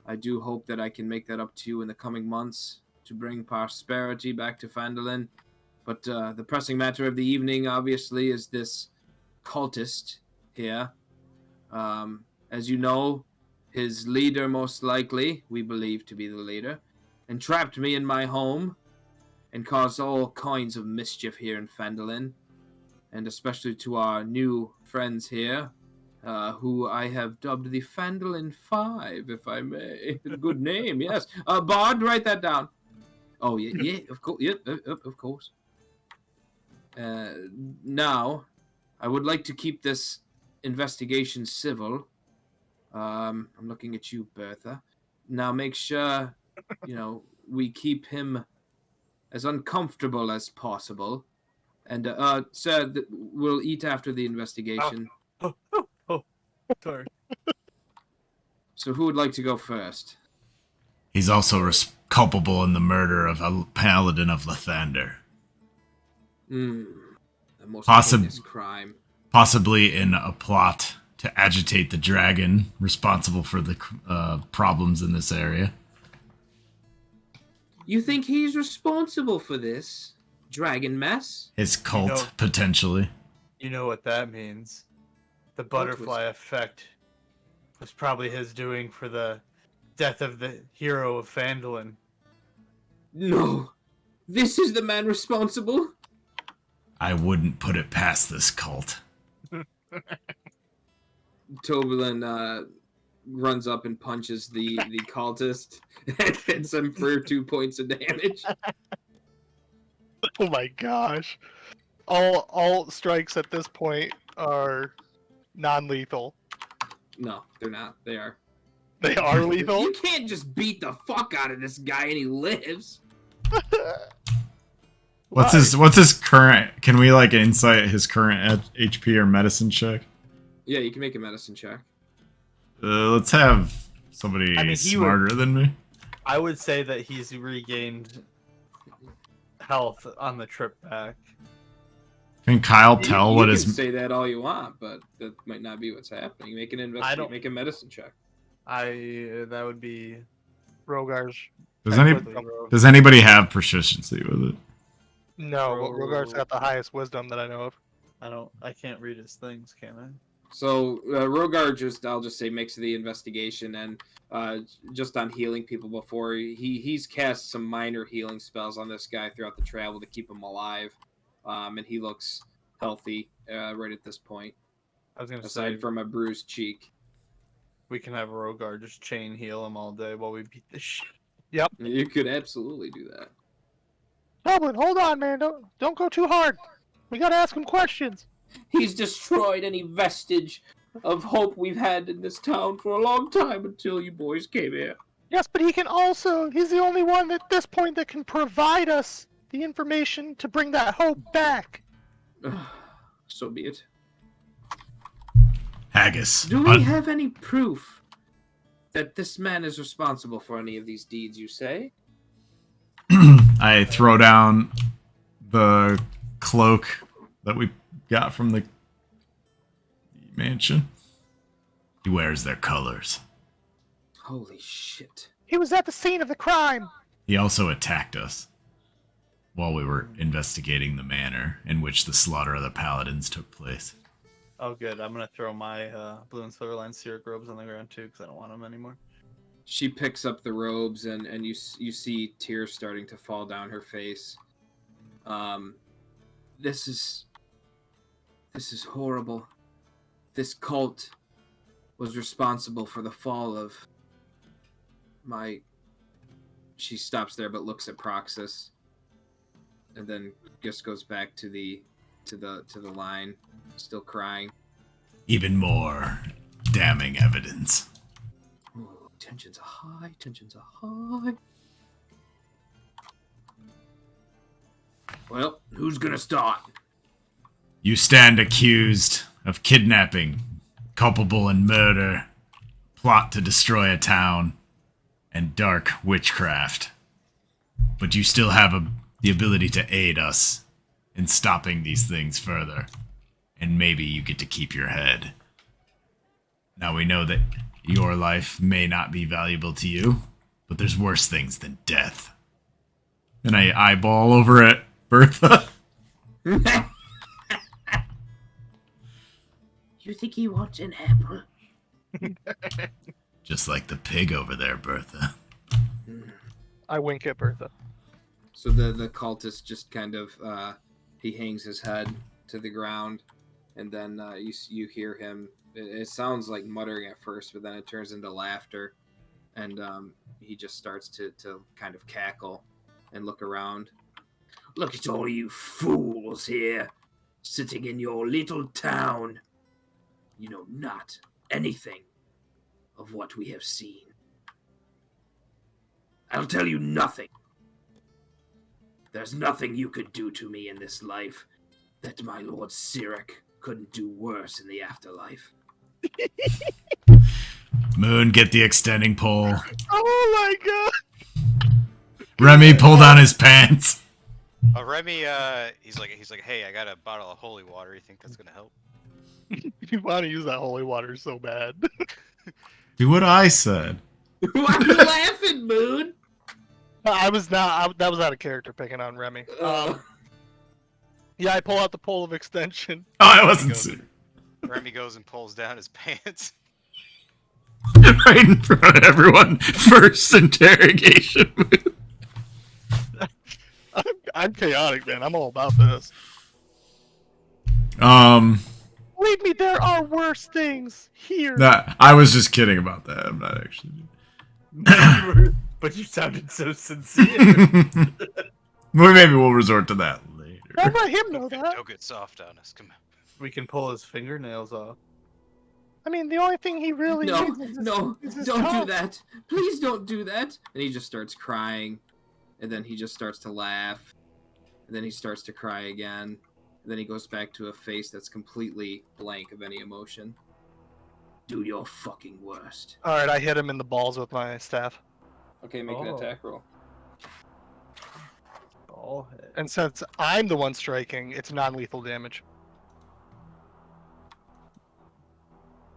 I do hope that I can make that up to you in the coming months to bring prosperity back to Phandalin. But the pressing matter of the evening, obviously, is this cultist here. As you know, his leader, most likely, we believe to be the leader, entrapped me in my home and caused all kinds of mischief here in Phandalin, and especially to our new friends here, who I have dubbed the Phandalin 5, if I may. Good name, yes. Bard, write that down. Oh, yeah, of course. Yeah, of course. Now, I would like to keep this investigation civil. I'm looking at you, Bertha. Now, make sure, we keep him as uncomfortable as possible. And, sir, we'll eat after the investigation. Oh, sorry. So who would like to go first? He's also culpable in the murder of a paladin of Lathander. The most heinous crime. Possibly in a plot to agitate the dragon responsible for the problems in this area. You think he's responsible for this dragon mess? His cult, potentially. You know what that means. The butterfly effect was probably his doing for the death of the hero of Phandalin. No. This is the man responsible? I wouldn't put it past this cult. Toberlin runs up and punches the cultist and hits him for 2 points of damage. Oh my gosh. All strikes at this point are non-lethal. No, they're not. They are. They are lethal? You can't just beat the fuck out of this guy and he lives. What's his current? Can we insight his current HP or medicine check? Yeah, you can make a medicine check. Let's have somebody smarter than me. I would say that he's regained health on the trip back. Can Kyle tell what his? You can say that all you want, but that might not be what's happening. Make an investigation. Make a medicine check. That would be Rhogar's. Does anybody have proficiency with it? No, Rhogar's got the highest wisdom that I know of. I can't read his things, can I? So Rhogar I'll just say makes the investigation, and just on healing people before he's cast some minor healing spells on this guy throughout the travel to keep him alive, and he looks healthy right at this point. I was gonna aside from a bruised cheek. We can have Rhogar just chain heal him all day while we beat this shit. Yep. You could absolutely do that. Goblin, hold on, man. Don't go too hard. We gotta ask him questions. He's destroyed any vestige of hope we've had in this town for a long time until you boys came here. Yes, but he's the only one at this point that can provide us the information to bring that hope back. So be it. Haggis. Do we have any proof that this man is responsible for any of these deeds, you say? I throw down the cloak that we got from the mansion. He wears their colors. Holy shit. He was at the scene of the crime. He also attacked us while we were investigating the manner in which the slaughter of the paladins took place. Oh, good. I'm going to throw my blue and silver-lined Cleric robes on the ground, too, because I don't want them anymore. She picks up the robes, and you see tears starting to fall down her face. This is horrible. This cult was responsible for the fall of my... She stops there, but looks at Proxas, and then just goes back to the line, still crying. Even more damning evidence. Tensions are high. Tensions are high. Well, who's gonna start? You stand accused of kidnapping, culpable in murder, plot to destroy a town, and dark witchcraft. But you still have the ability to aid us in stopping these things further. And maybe you get to keep your head. Now we know that your life may not be valuable to you, but there's worse things than death. And I eyeball over at Bertha. You think he wants an apple? Just like the pig over there, Bertha. I wink at Bertha. So the cultist just kind of he hangs his head to the ground, and then you hear him. It sounds like muttering at first, but then it turns into laughter, and he just starts to kind of cackle and look around. Look at all you fools here, sitting in your little town. You know not anything of what we have seen. I'll tell you nothing. There's nothing you could do to me in this life that my Lord Cleric couldn't do worse in the afterlife. Moon, get the extending pole. Oh my god! Remmy, pull down his pants. Remmy, he's like, hey, I got a bottle of holy water. You think that's gonna help? You want to use that holy water so bad. Do what I said. Why are you laughing, Moon? I was not. That was out of character picking on Remmy. Yeah, I pull out the pole of extension. Oh, I wasn't serious. Remmy goes and pulls down his pants. Right in front of everyone. First interrogation. I'm chaotic, man. I'm all about this. Believe me, there are worse things here. Nah, I was just kidding about that. I'm not actually. But you sounded so sincere. Well, maybe we'll resort to that later. Don't let him know that. Don't get soft on us. Come on. We can pull his fingernails off. I mean, the only thing he really needs is No, is his don't tongue. do that. Please don't do that. And he just starts crying. And then he just starts to laugh. And then he starts to cry again. And then he goes back to a face that's completely blank of any emotion. Do your fucking worst. All right, I hit him in the balls with my staff. Okay, make an attack roll. Ball head. And since I'm the one striking, it's non-lethal damage.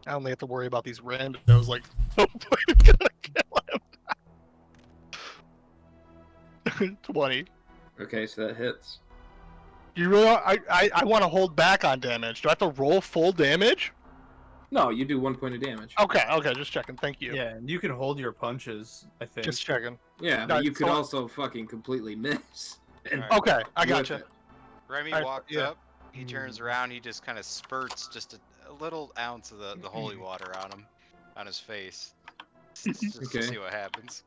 I only have to worry about these randos like, nobody's gonna kill him. 20. Okay, so that hits. You really? I want to hold back on damage. Do I have to roll full damage? No, you do 1 point of damage. Okay, just checking. Thank you. Yeah, and you can hold your punches, I think. Just checking. Yeah, No, but you could so- also fucking completely miss. And Alright. Okay, I whip gotcha. it. Remy Alright, walks yeah. up. He turns around. He just kind of spurts just a little ounce of the holy water on him, on his face, just Okay. to see what happens.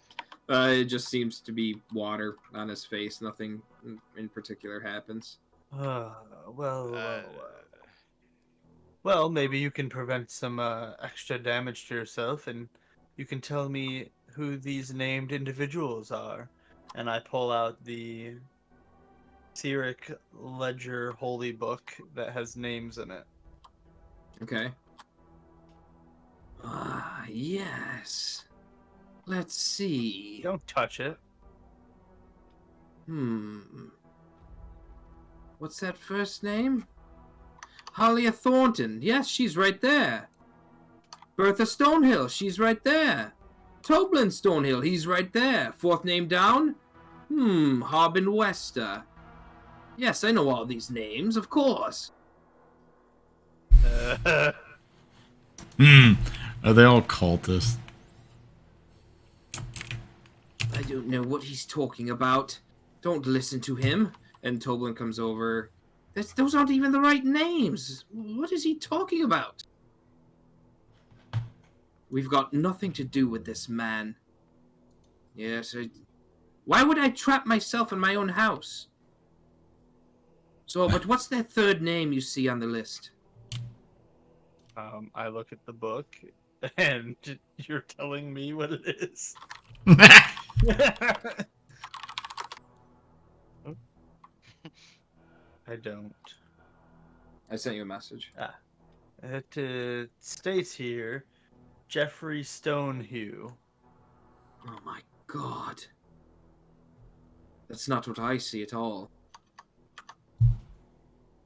It just seems to be water on his face. Nothing in particular happens. Well, maybe you can prevent some extra damage to yourself, and you can tell me who these named individuals are. And I pull out the Cleric Ledger Holy Book that has names in it. Okay. Ah, yes. Let's see. Don't touch it. What's that first name? Hollia Thornton. Yes, she's right there. Bertha Stonehill. She's right there. Toblin Stonehill. He's right there. Fourth name down? Harbin Wester. Yes, I know all these names, of course. Are they all cultists? I don't know what he's talking about. Don't listen to him. And Toblin comes over. Those aren't even the right names. What is he talking about? We've got nothing to do with this man. Yes, why would I trap myself in my own house? So, but what's that third name you see on the list? I look at the book. And you're telling me what it is? I don't. I sent you a message. It states here, Jeffrey Stonehue. Oh my god. That's not what I see at all.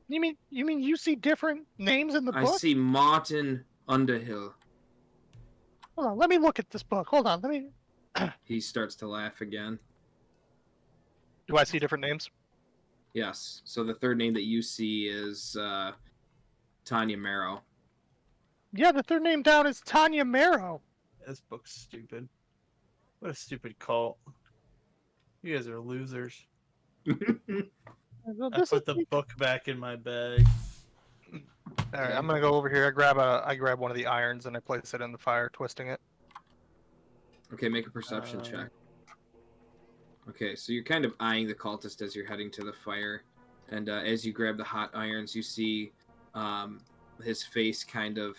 You mean you see different names in the I book? see Martin Underhill. Hold on, let me look at this book. Hold on, let me. He starts to laugh again. Do I see different names? Yes. So the third name that you see is Tanya Marrow. Yeah, the third name down is Tanya Marrow. This book's stupid. What a stupid cult. You guys are losers. Well, I this put is- the book back in my bag. All right, I'm gonna go over here. I grab one of the irons and I place it in the fire, twisting it. Okay, make a perception check. Okay, so you're kind of eyeing the cultist as you're heading to the fire, and as you grab the hot irons, you see his face kind of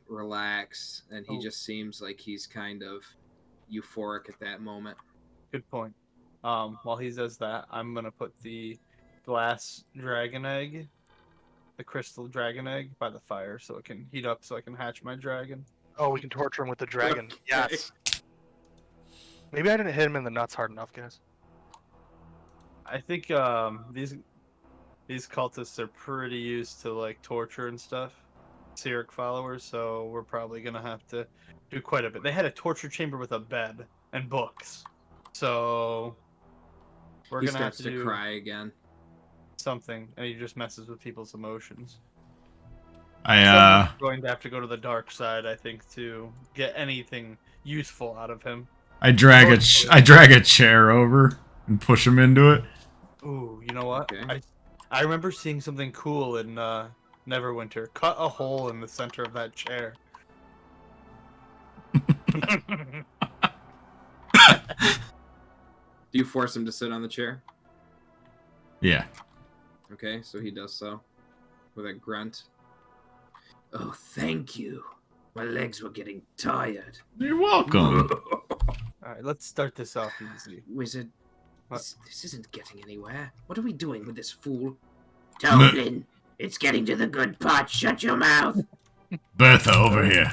relax, and he just seems like he's kind of euphoric at that moment. Good point. While he does that, I'm gonna put the glass dragon egg, the crystal dragon egg, by the fire so it can heat up so I can hatch my dragon. Oh, we can torture him with the dragon. Okay. Yes. Maybe I didn't hit him in the nuts hard enough, guys. I think these cultists are pretty used to like torture and stuff. Cleric followers, so we're probably gonna have to do quite a bit. They had a torture chamber with a bed and books, so we're He gonna have starts to to do cry again. something, and he just messes with people's emotions. I Someone's going to have to go to the dark side, I think, to get anything useful out of him. I drag a chair over and push him into it. Ooh, you know what? Okay. I remember seeing something cool in Neverwinter. Cut a hole in the center of that chair. Do you force him to sit on the chair? Yeah. Okay, so he does so with a grunt. Oh, thank you. My legs were getting tired. You're welcome. Alright, let's start this off easy. Wizard, What? this isn't getting anywhere. What are we doing with this fool? Toblin, it's getting to the good part. Shut your mouth. Bertha, over here.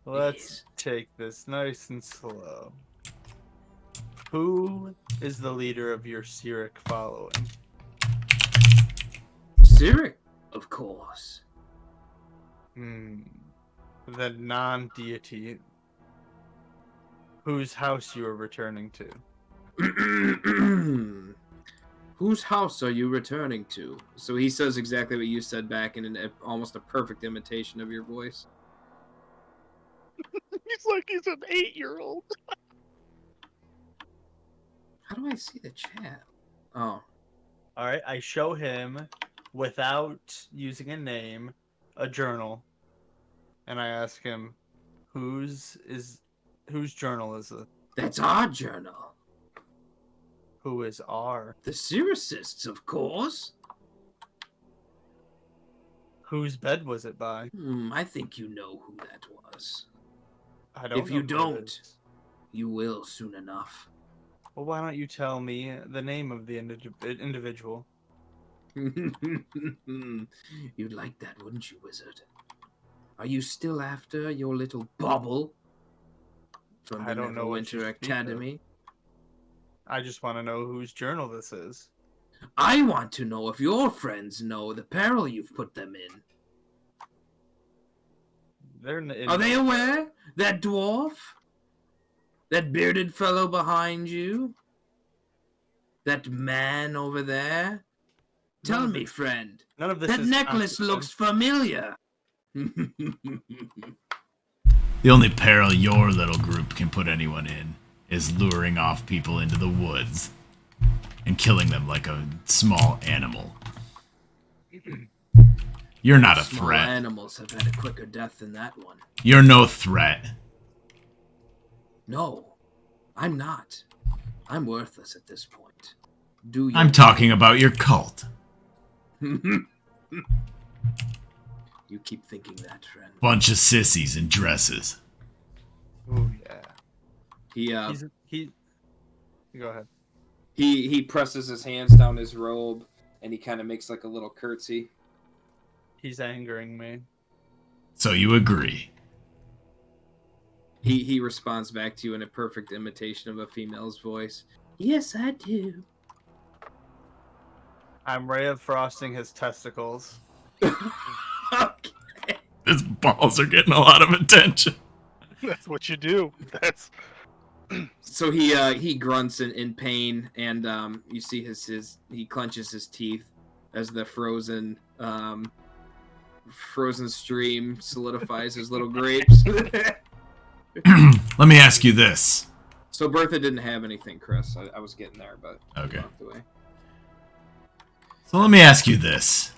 Let's take this nice and slow. Who is the leader of your Cleric following? Cleric, Of course. The non-deity. Whose house you are returning to? Whose house are you returning to? So he says exactly what you said back in almost a perfect imitation of your voice. He's like he's an 8-year-old. How do I see the chat? Oh. Alright, I show him, without using a name, a journal. And I ask him, whose journal is it? That's our journal. Who is R? The Cyricists, of course. Whose bed was it by? I think you know who that was. I don't If know you who it don't- is. You will soon enough. Well, why don't you tell me the name of the individual? You'd like that, wouldn't you, wizard? Are you still after your little bauble from the I don't know what you Neverwinter speak of. Academy? I just want to know whose journal this is. I want to know if your friends know the peril you've put them in. They're in Are they aware? That dwarf? That bearded fellow behind you? That man over there? Tell me, friend. None of this That is necklace consequence. looks familiar. The only peril your little group can put anyone in is luring off people into the woods and killing them like a small animal. You're not a Small threat. animals have had a quicker death than that one. You're no threat. No, I'm not. I'm worthless at this point. Do you? I'm talking about your cult. You keep thinking that, friend. Bunch of sissies in dresses. Oh yeah. He. Go ahead. He presses his hands down his robe, and he kind of makes like a little curtsy. He's angering me. So you agree? He responds back to you in a perfect imitation of a female's voice. Yes, I do. I'm Ray of frosting his testicles. Okay. His balls are getting a lot of attention. That's what you do. That's. So he grunts in pain, and you see he clenches his teeth as the frozen stream solidifies his little grapes. Let me ask you this. So Bertha didn't have anything, Chris. I was getting there, but Okay. walked away. So let me ask you this.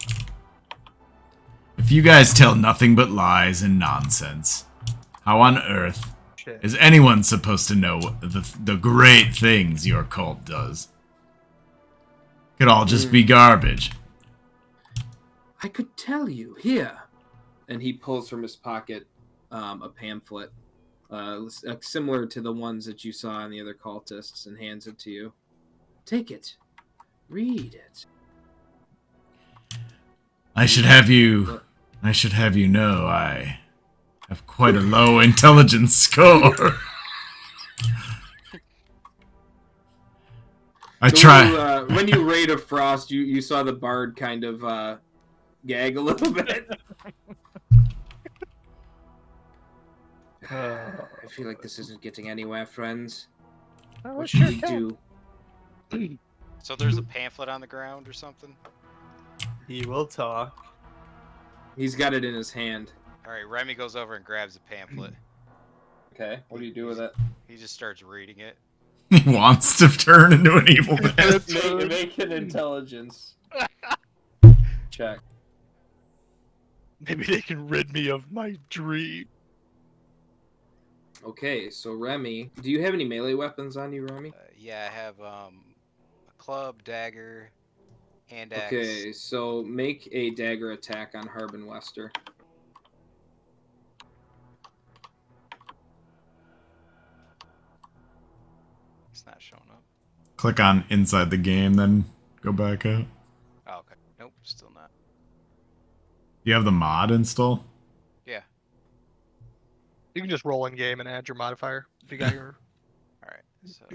If you guys tell nothing but lies and nonsense, how on earth Shit. is anyone supposed to know the great things your cult does? Could all just be garbage. I could tell you here. And he pulls from his pocket a pamphlet, similar to the ones that you saw in the other cultists, and hands it to you. Take it. Read it. I should have you know I have quite a low intelligence score. I So try. when you raid a frost, you saw the bard kind of gag a little bit. I feel like this isn't getting anywhere, friends. What should we do? So there's a pamphlet on the ground or something? He will talk. He's got it in his hand. Alright, Remmy goes over and grabs the pamphlet. Okay, what do you do with it? He just starts reading it. He wants to turn into an evil man. Make an intelligence check. Maybe they can rid me of my dream. Okay, so Remmy, do you have any melee weapons on you, Remmy? Yeah, I have a club, dagger, hand axe. Okay, so make a dagger attack on Harbin Wester. It's not showing up. Click on inside the game, then go back out. Oh, okay. Nope, still not. You have the mod install? Yeah. You can just roll in game and add your modifier if you got your. Alright, so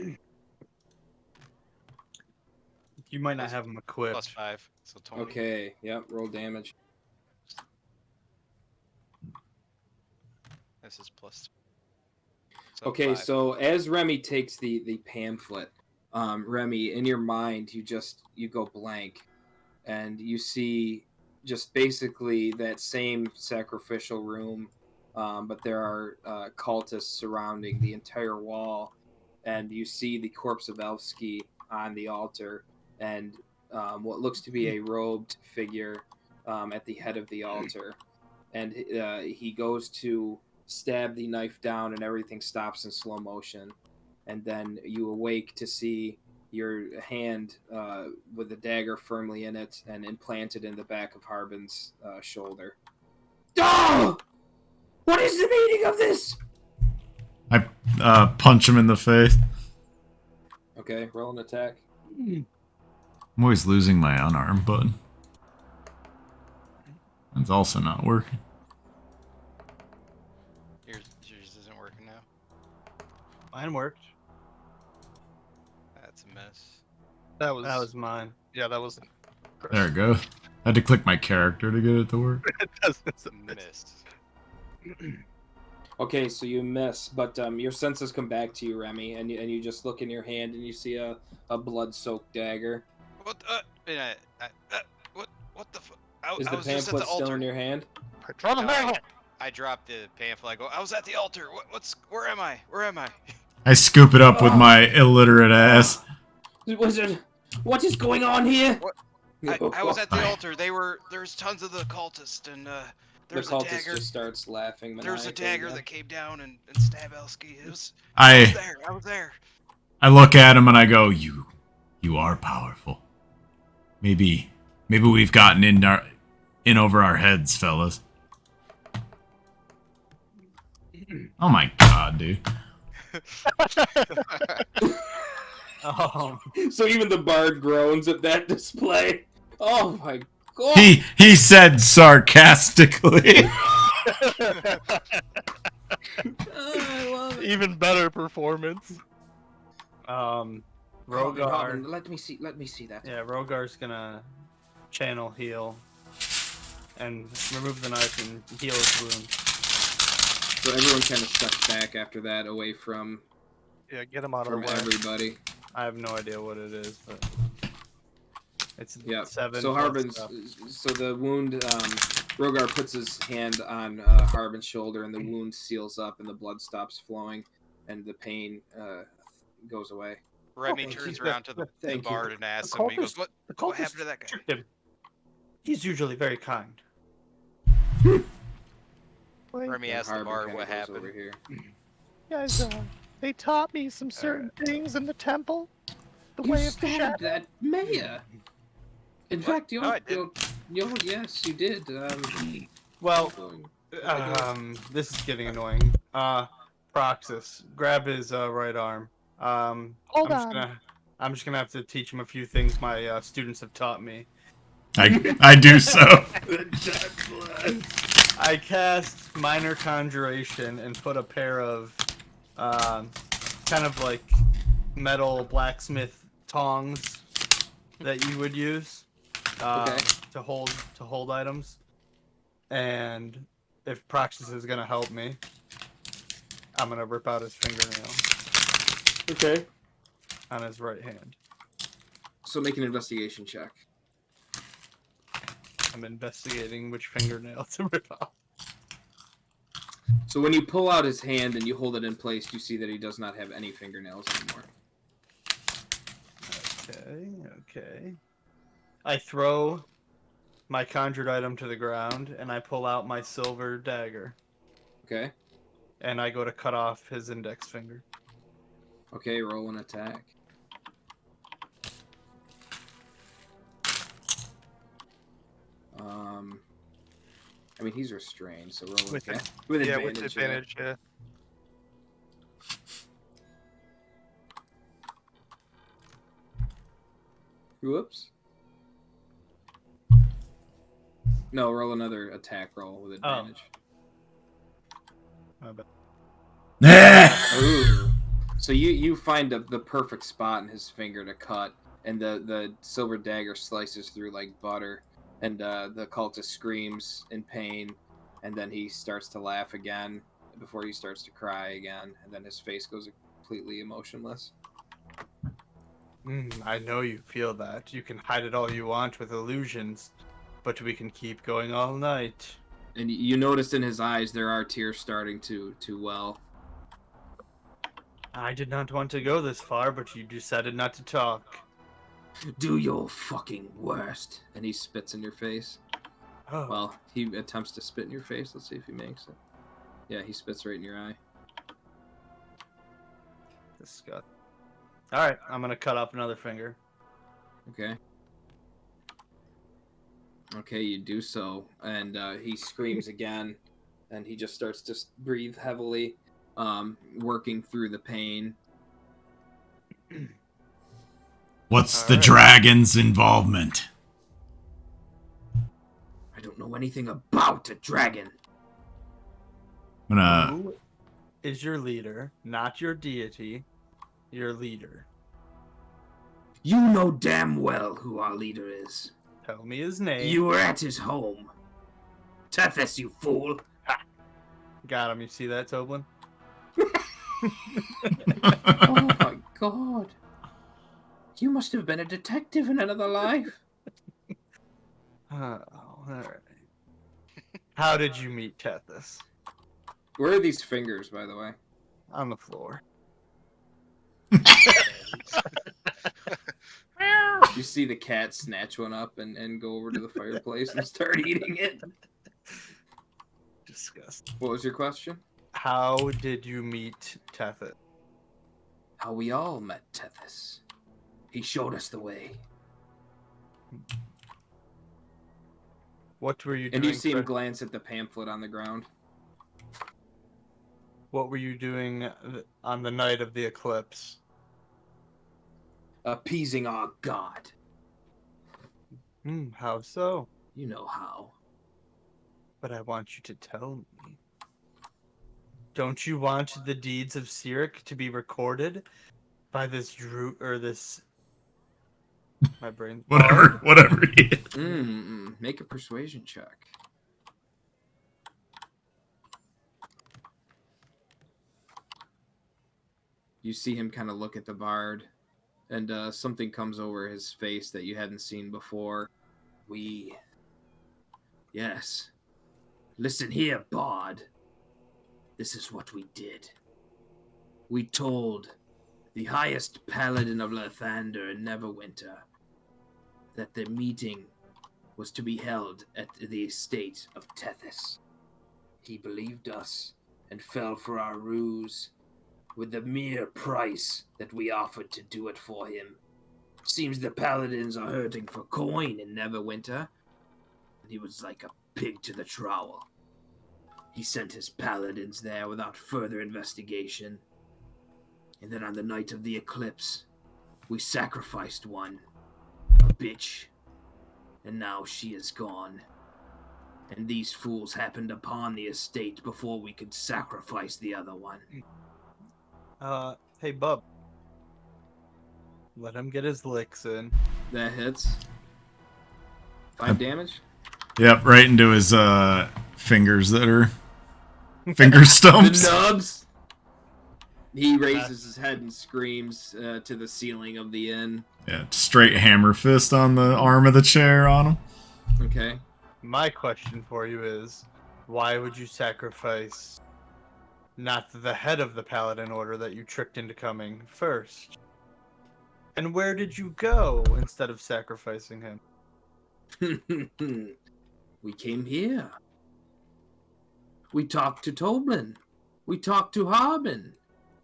You might not have him equipped. plus 5, so 20. Okay, yep, roll damage. This is plus 2. Okay, 5. so as Remmy takes the pamphlet, Remmy, in your mind, you go blank, and you see just basically that same sacrificial room, but there are cultists surrounding the entire wall, and you see the corpse of Elfsky on the altar, and what looks to be a robed figure at the head of the altar, and he goes to stab the knife down, and everything stops in slow motion, and then you awake to see your hand with the dagger firmly in it and implanted in the back of Harbin's shoulder. Oh! What is the meaning of this? I punch him in the face. Okay, roll an attack. I'm always losing my unarmed button. It's also not working. Yours isn't working now. Mine worked. That's a mess. That was mine. yeah. That was. There we go. I had to click my character to get it to work. It's a miss. Missed. Okay, so you miss, but your senses come back to you, Remmy, and you just look in your hand and you see a blood-soaked dagger. What? What the? Is I the was just at pamphlet the altar. still in your hand? I dropped the pamphlet. I go. I was at the altar. Where am I? Where am I? I scoop it up with my illiterate ass. What is going on here? I was at the altar. There's tons of the cultists, and The there's a cultist dagger. just starts laughing. There's a maniacally dagger again. that came down and stabbed Elfsky. I was there. I look at him and I go, "You are powerful. Maybe we've gotten in over our heads, fellas." Oh my god, dude. So even the bard groans at that display. Oh my god! He said sarcastically. I love it. Even better performance. Robin, Rhogar. let me see that. Yeah, Rhogar's gonna channel heal and remove the knife and heal his wound. So everyone kind of steps back after that, away from Yeah, get him out of the way. everybody. I have no idea what it is, but it's Yeah. 7. So plus Harbin's, stuff. so the wound, Rhogar puts his hand on Harbin's shoulder, and the wound seals up, and the blood stops flowing, and the pain goes away. Remmy thank turns you. around to the Thank you. bard and asks The him. He goes, cultist- "What happened to that guy?" tricked him. He's usually very kind. Remy And asked the Harbin bard kinda what goes happened. over here. Guys, they taught me some certain things in the temple. The way You of the stabbed shadow. that mayor. In What? fact, No, I didn't. yes, you did. Well, this is getting annoying. Proxas, grab his right arm. Hold on. I'm just gonna have to teach him a few things my students have taught me. I do so. I cast Minor Conjuration and put a pair of kind of like metal blacksmith tongs that you would use Okay. to hold items. And if Proxas is gonna help me, I'm gonna rip out his fingernail Okay. on his right hand. So make an investigation check. I'm investigating which fingernail to rip out. So when you pull out his hand and you hold it in place, you see that he does not have any fingernails anymore. Okay. I throw my conjured item to the ground and I pull out my silver dagger Okay. and I go to cut off his index finger. Okay, roll an attack. I mean, he's restrained, so roll With attack. with advantage. advantage, yeah. Whoops. No, roll another attack roll with Oh. advantage. My bad. Ooh. So you find the perfect spot in his finger to cut, and the silver dagger slices through like butter, and the cultist screams in pain, and then he starts to laugh again before he starts to cry again, and then his face goes completely emotionless. I know you feel that. You can hide it all you want with illusions, but we can keep going all night. And you notice in his eyes there are tears starting to well. I did not want to go this far, but you decided not to talk. Do your fucking worst. And he spits in your face. Oh, Well, he attempts to spit in your face. Let's see if he makes it. Yeah, he spits right in your eye. disgust. Alright, I'm gonna cut off another finger. Okay. Okay, you do so. And he screams again. And he just starts to breathe heavily, working through the pain. What's the Alright. dragon's involvement? I don't know anything about a dragon. I'm gonna. Who is your leader? Not your deity. Your leader. You know damn well who our leader is. Tell me his name. You were at his home. Tethys, you fool. Got him. You see that, Toblin? Oh my god. You must have been a detective in another life. Oh, alright. How did you meet Tethys? Where are these fingers, by the way? On the floor. You see the cat snatch one up and go over to the fireplace and start eating it. Disgusting. What was your question? How did you meet Tethys? How we all met Tethys. He showed us the way. What were you doing? And you see him for- glance at the pamphlet on the ground. What were you doing on the night of the eclipse? Appeasing our god. How so? You know how. But I want you to tell me. Don't you want the deeds of Cleric to be recorded by this this... My brain... Whatever he is. Make a persuasion check. You see him kind of look at the bard, and something comes over his face that you hadn't seen before. Yes. Listen here, bard. This is what we did. We told the highest paladin of Lathander in Neverwinter that the meeting was to be held at the estate of Tethys. He believed us and fell for our ruse with the mere price that we offered to do it for him. Seems the paladins are hurting for coin in Neverwinter, and he was like a pig to the trowel. He sent his paladins there without further investigation. And then on the night of the eclipse, we sacrificed one. A bitch. And now she is gone. And these fools happened upon the estate before we could sacrifice the other one. Hey, bub. Let him get his licks in. That hits. 5 damage? Yep, right into his fingers that are finger stumps. The nubs! He raises his head and screams to the ceiling of the inn. Yeah, straight hammer fist on the arm of the chair on him. Okay. My question for you is, why would you sacrifice not the head of the Paladin Order that you tricked into coming first? And where did you go instead of sacrificing him? We came here. We talked to Toblin. We talked to Harbin.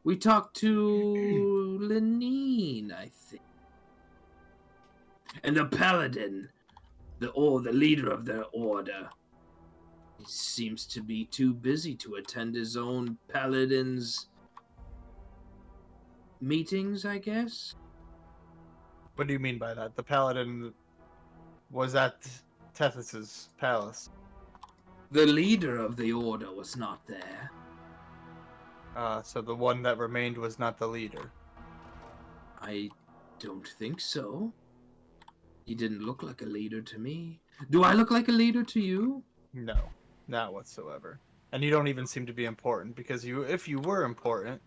We talked to Lenine, I think. And the Paladin, the leader of their order, he seems to be too busy to attend his own Paladin's meetings, I guess? What do you mean by that? The Paladin was at Tethys' palace. The leader of the order was not there. So the one that remained was not the leader. I don't think so. He didn't look like a leader to me. Do I look like a leader to you? No, not whatsoever. And you don't even seem to be important, because if you were important,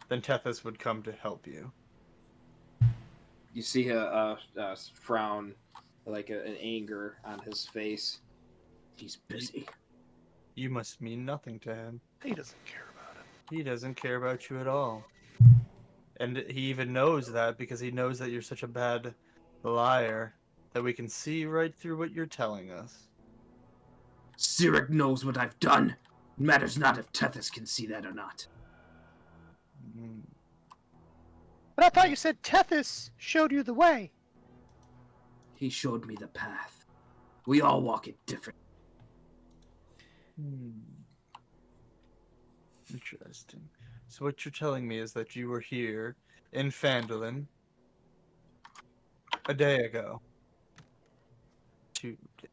then Tethys would come to help you. You see a frown, like an anger on his face. He's busy. You must mean nothing to him. He doesn't care about it. He doesn't care about you at all. And he even knows that because he knows that you're such a bad liar that we can see right through what you're telling us. Cleric knows what I've done. It matters not if Tethys can see that or not. But I thought you said Tethys showed you the way. He showed me the path. We all walk it different. Interesting. So what you're telling me is that you were here in Phandalin a day ago. 2 days.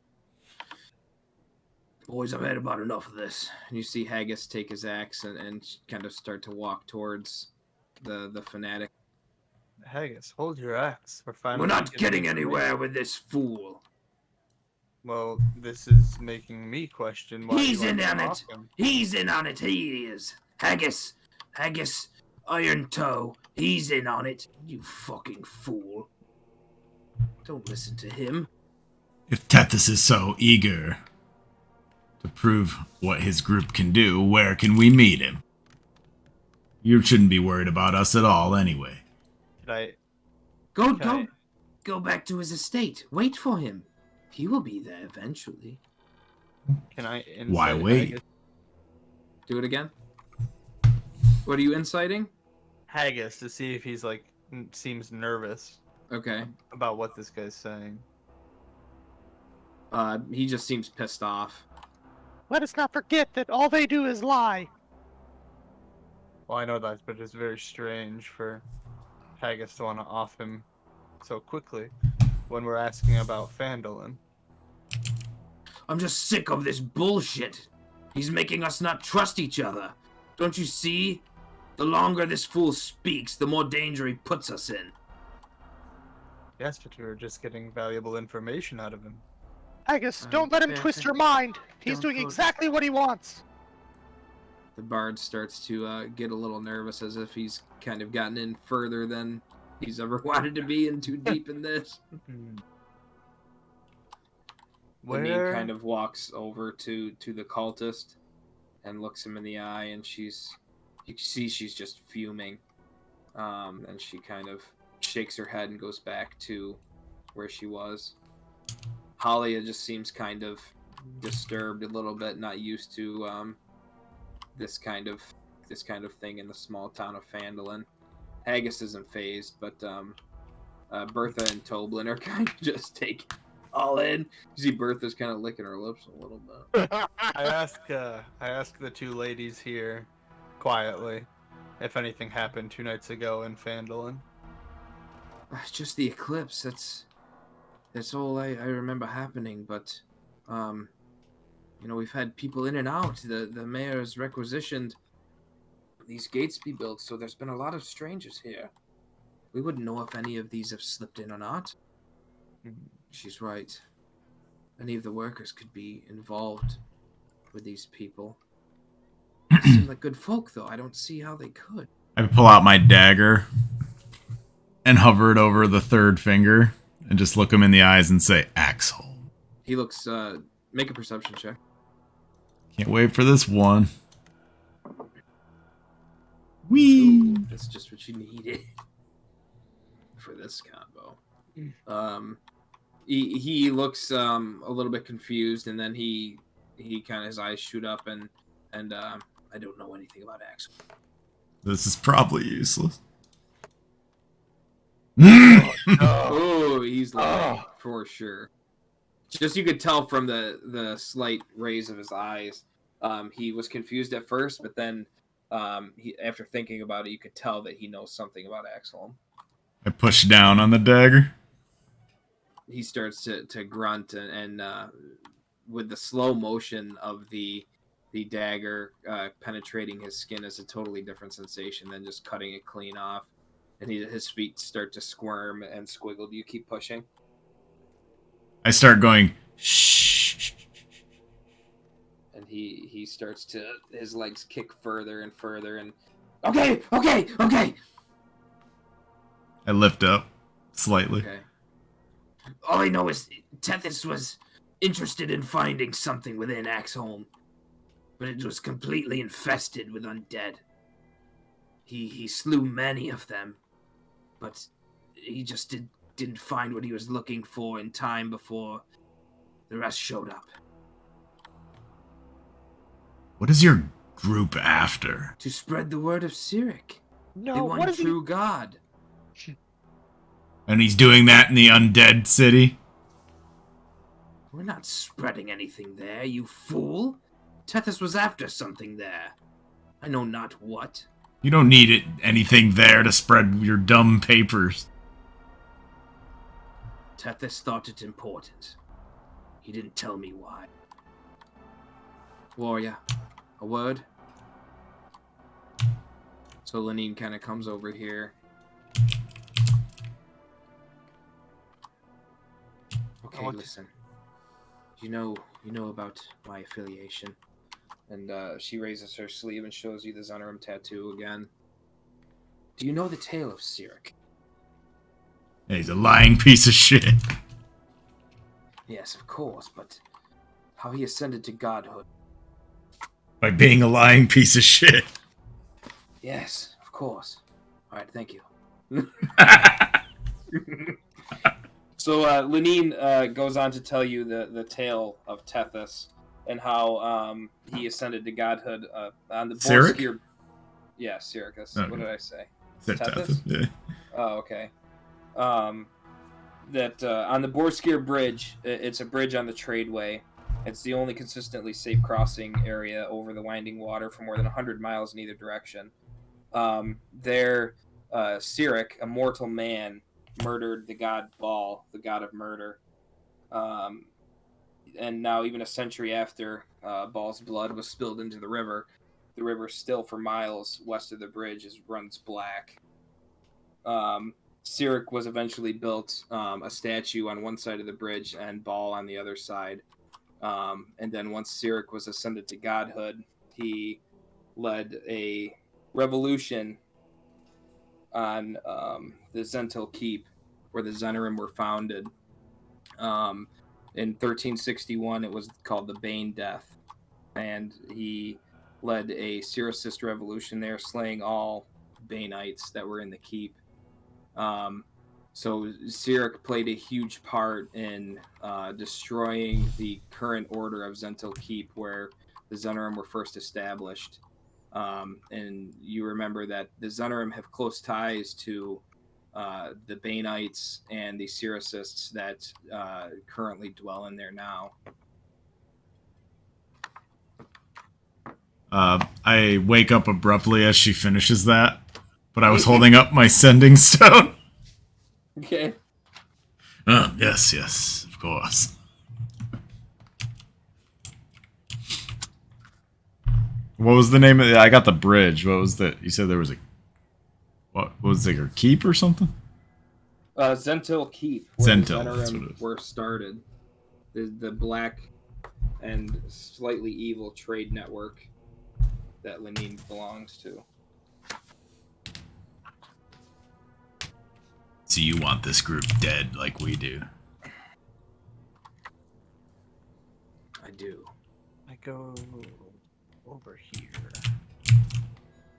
Boys, I've had about enough of this. And you see Haggis take his axe and kind of start to walk towards the fanatic. Haggis, hold your axe. We're not getting anywhere with this fool. Well, this is making me question why He's you in want on to it. mock him. He's in on it. He is. Haggis, Iron Toe. He's in on it. You fucking fool. Don't listen to him. If Tethys is so eager to prove what his group can do, where can we meet him? You shouldn't be worried about us at all, anyway. Go back to his estate. Wait for him. He will be there eventually. Can I insight Why wait? Haggis? Do it again. What are you inciting? Haggis to see if he's seems nervous Okay. about what this guy's saying. He just seems pissed off. Let us not forget that all they do is lie. Well, I know that, but it's very strange for Haggis to want to off him so quickly when we're asking about Phandalin. I'm just sick of this bullshit. He's making us not trust each other. Don't you see? The longer this fool speaks, the more danger he puts us in. Yes, but we were just getting valuable information out of him. Haggis, don't let him twist your mind. He's doing exactly what he wants. The bard starts to get a little nervous, as if he's kind of gotten in further than he's ever wanted to be in, too deep in this. Where? He kind of walks over to the cultist and looks him in the eye, and you see she's just fuming. And she kind of shakes her head and goes back to where she was. Halia just seems kind of disturbed a little bit, not used to this kind of thing in the small town of Phandalin. Haggis isn't phased, but Bertha and Toblin are kind of just taking all in. You see Bertha's kind of licking her lips a little bit. I ask the two ladies here quietly if anything happened 2 nights ago in Phandalin. It's just the eclipse. That's all I remember happening. But we've had people in and out. The mayor's requisitioned these gates be built, so there's been a lot of strangers here. We wouldn't know if any of these have slipped in or not. She's right. Any of the workers could be involved with these people. They seem like good folk, though. I don't see how they could. I pull out my dagger and hover it over the third finger and just look him in the eyes and say, Axel. He looks, make a perception check. Can't wait for this one. Whee! Ooh, that's just what you needed for this combo. He looks a little bit confused, and then he kind of, his eyes shoot up, and I don't know anything about Axel. This is probably useless. Oh, he's lying for sure. Just you could tell from the slight raise of his eyes. He was confused at first, but then after thinking about it, you could tell that he knows something about Axel. I push down on the dagger. He starts to grunt, and with the slow motion of the dagger penetrating his skin is a totally different sensation than just cutting it clean off. And his feet start to squirm and squiggle. Do you keep pushing? I start going, shh. And he starts to, his legs kick further and further, and okay. I lift up slightly. Okay. All I know is Tethys was interested in finding something within Axholm, but it was completely infested with undead. He slew many of them, but he just didn't find what he was looking for in time before the rest showed up. What is your group after? To spread the word of Cleric. No, they want what is true God. And he's doing that in the undead city? We're not spreading anything there, you fool. Tethys was after something there. I know not what. You don't need anything there to spread your dumb papers. Tethys thought it important. He didn't tell me why. Warrior, a word? So Lenine kind of comes over here. Okay, listen. You know about my affiliation. And she raises her sleeve and shows you the Zunarum tattoo again. Do you know the tale of Cleric? Yeah, he's a lying piece of shit. Yes, of course, but how he ascended to godhood. By being a lying piece of shit. Yes, of course. All right, thank you. So Lenine goes on to tell you the tale of Tethys and how he ascended to godhood on the Cleric? Borskir. Yeah, Cleric. Okay. What did I say? Tethys? Yeah. Oh, okay. That on the Borskir Bridge, it's a bridge on the Tradeway. It's the only consistently safe crossing area over the winding water for more than 100 miles in either direction. Cleric, a mortal man, murdered the god Baal, the god of murder. And now, even a century after Baal's blood was spilled into the river still for miles west of the bridge runs black. Cleric was eventually built a statue on one side of the bridge and Baal on the other side. And then once Cleric was ascended to godhood, he led a revolution on the Zentil Keep, where the Zenorim were founded. In 1361, it was called the Bane Death, and he led a Cyricist revolution there, slaying all Baneites that were in the keep. So Cleric played a huge part in destroying the current order of Zentil Keep, where the Zenorim were first established. And you remember that the Zenorim have close ties to the Baneites and the Cyricists that currently dwell in there now. I wake up abruptly as she finishes that, but I was holding up my sending stone. Okay. Yes, of course. What was the name of it? I got the bridge. What was the... You said there was a... What was it? A keep or something? Zentil Keep. Where Zentil, the that's what it Zenorim is. were started. The black and slightly evil trade network that Lenine belongs to. So you want this group dead like we do? I do. I go over here.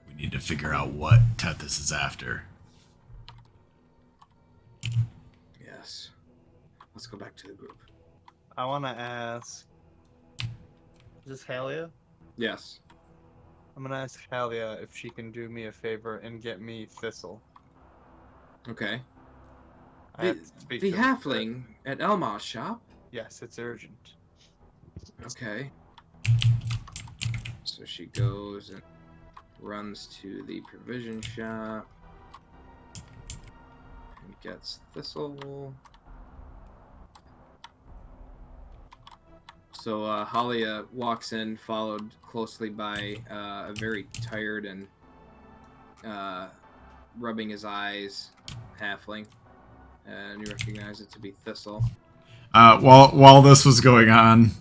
We need to figure out what Tethys is after. Yes. Let's go back to the group. I want to ask... Is this Halia? Yes. I'm going to ask Halia if she can do me a favor and get me Thistle. Okay. I have to speak The to her. halfling at Elma's shop? Yes, it's urgent. Okay. So she goes and runs to the provision shop and gets Thistle. So Halia walks in, followed closely by a very tired and rubbing his eyes halfling, and you recognize it to be Thistle. While this was going on,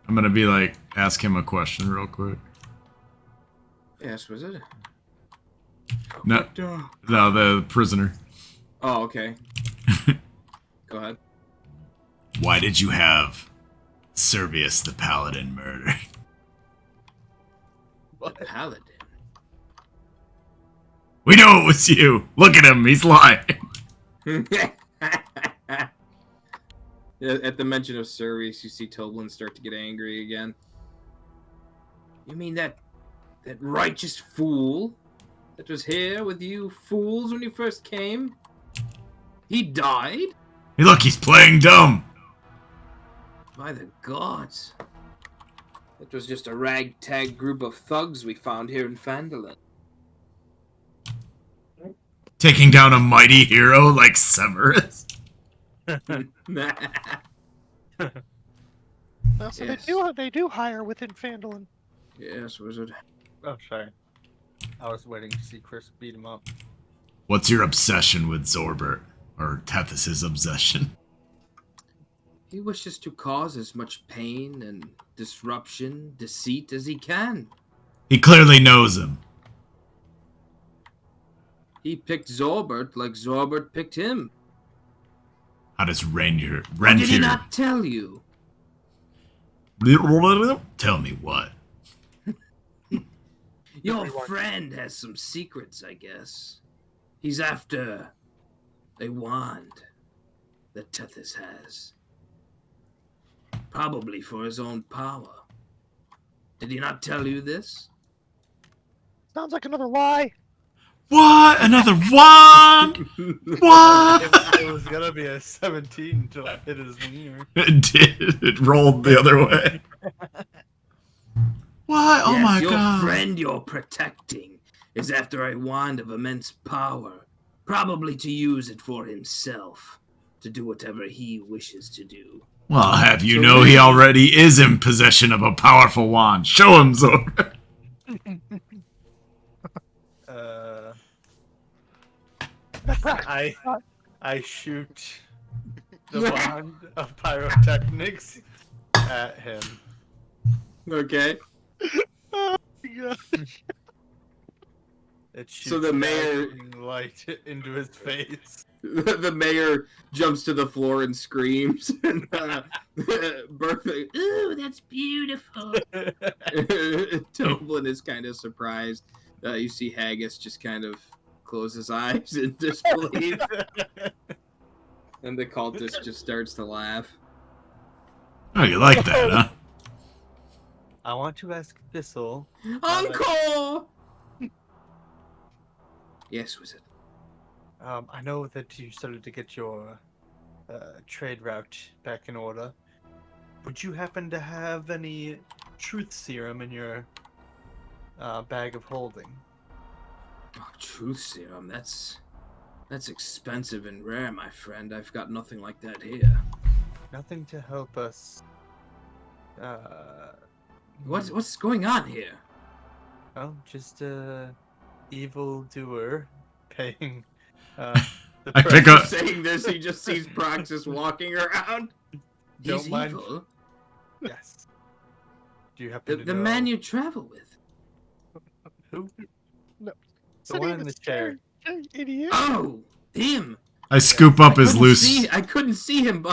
I'm gonna be like, ask him a question real quick. Yes, was it? No, the prisoner. Oh, okay. Go ahead. Why did you have Servius the Paladin murdered? The Paladin? We know it was you. Look at him. He's lying. At the mention of Servius, you see Toblin start to get angry again. You mean that righteous fool that was here with you fools when you first came? He died? Hey, look, he's playing dumb. By the gods. That was just a ragtag group of thugs we found here in Phandalin. Taking down a mighty hero like Severus. So Yes. they do hire within Phandalin. Yes, wizard. Oh, sorry. I was waiting to see Chris beat him up. What's your obsession with Zorbert? Or Tethys' obsession? He wishes to cause as much pain and disruption, deceit as he can. He clearly knows him. He picked Zorbert like Zorbert picked him. How does Renfear... Did he not tell you? Tell me what? Your friend has some secrets, I guess. He's after a wand that Tethys has. Probably for his own power. Did he not tell you this? Sounds like another lie. What? Another wand? What? It was gonna be a 17 until I hit his wiener. It did. It rolled the other way. What? Oh Yes, my your god. friend you're protecting is after a wand of immense power, probably to use it for himself, to do whatever he wishes to do. Well, I'll have you So know really- he already is in possession of a powerful wand. Show him, Zorbert. I shoot the wand of pyrotechnics at him. Okay. It shoots So the mayor- dazzling light into his face. The mayor jumps to the floor and screams. And Bertha, Ooh, that's beautiful. Dudblud is kind of surprised. You see Haggis just kind of close his eyes in disbelief. And the cultist just starts to laugh. Oh, you like that, huh? I want to ask Thistle. Uncle! Yes, wizard. I know that you started to get your trade route back in order. Would you happen to have any truth serum in your bag of holding? Oh, truth serum. That's expensive and rare, my friend. I've got nothing like that here. Nothing to help us. What's going on here? Oh, just a evil doer paying. The I pick price. up- Saying this, he just sees Proxas walking around. Don't He's mind- evil. Yes. Do you happen to The know man you travel with. who? No. The one in the chair. Hey, idiot. Oh, him. I scoop up his loose. I couldn't see him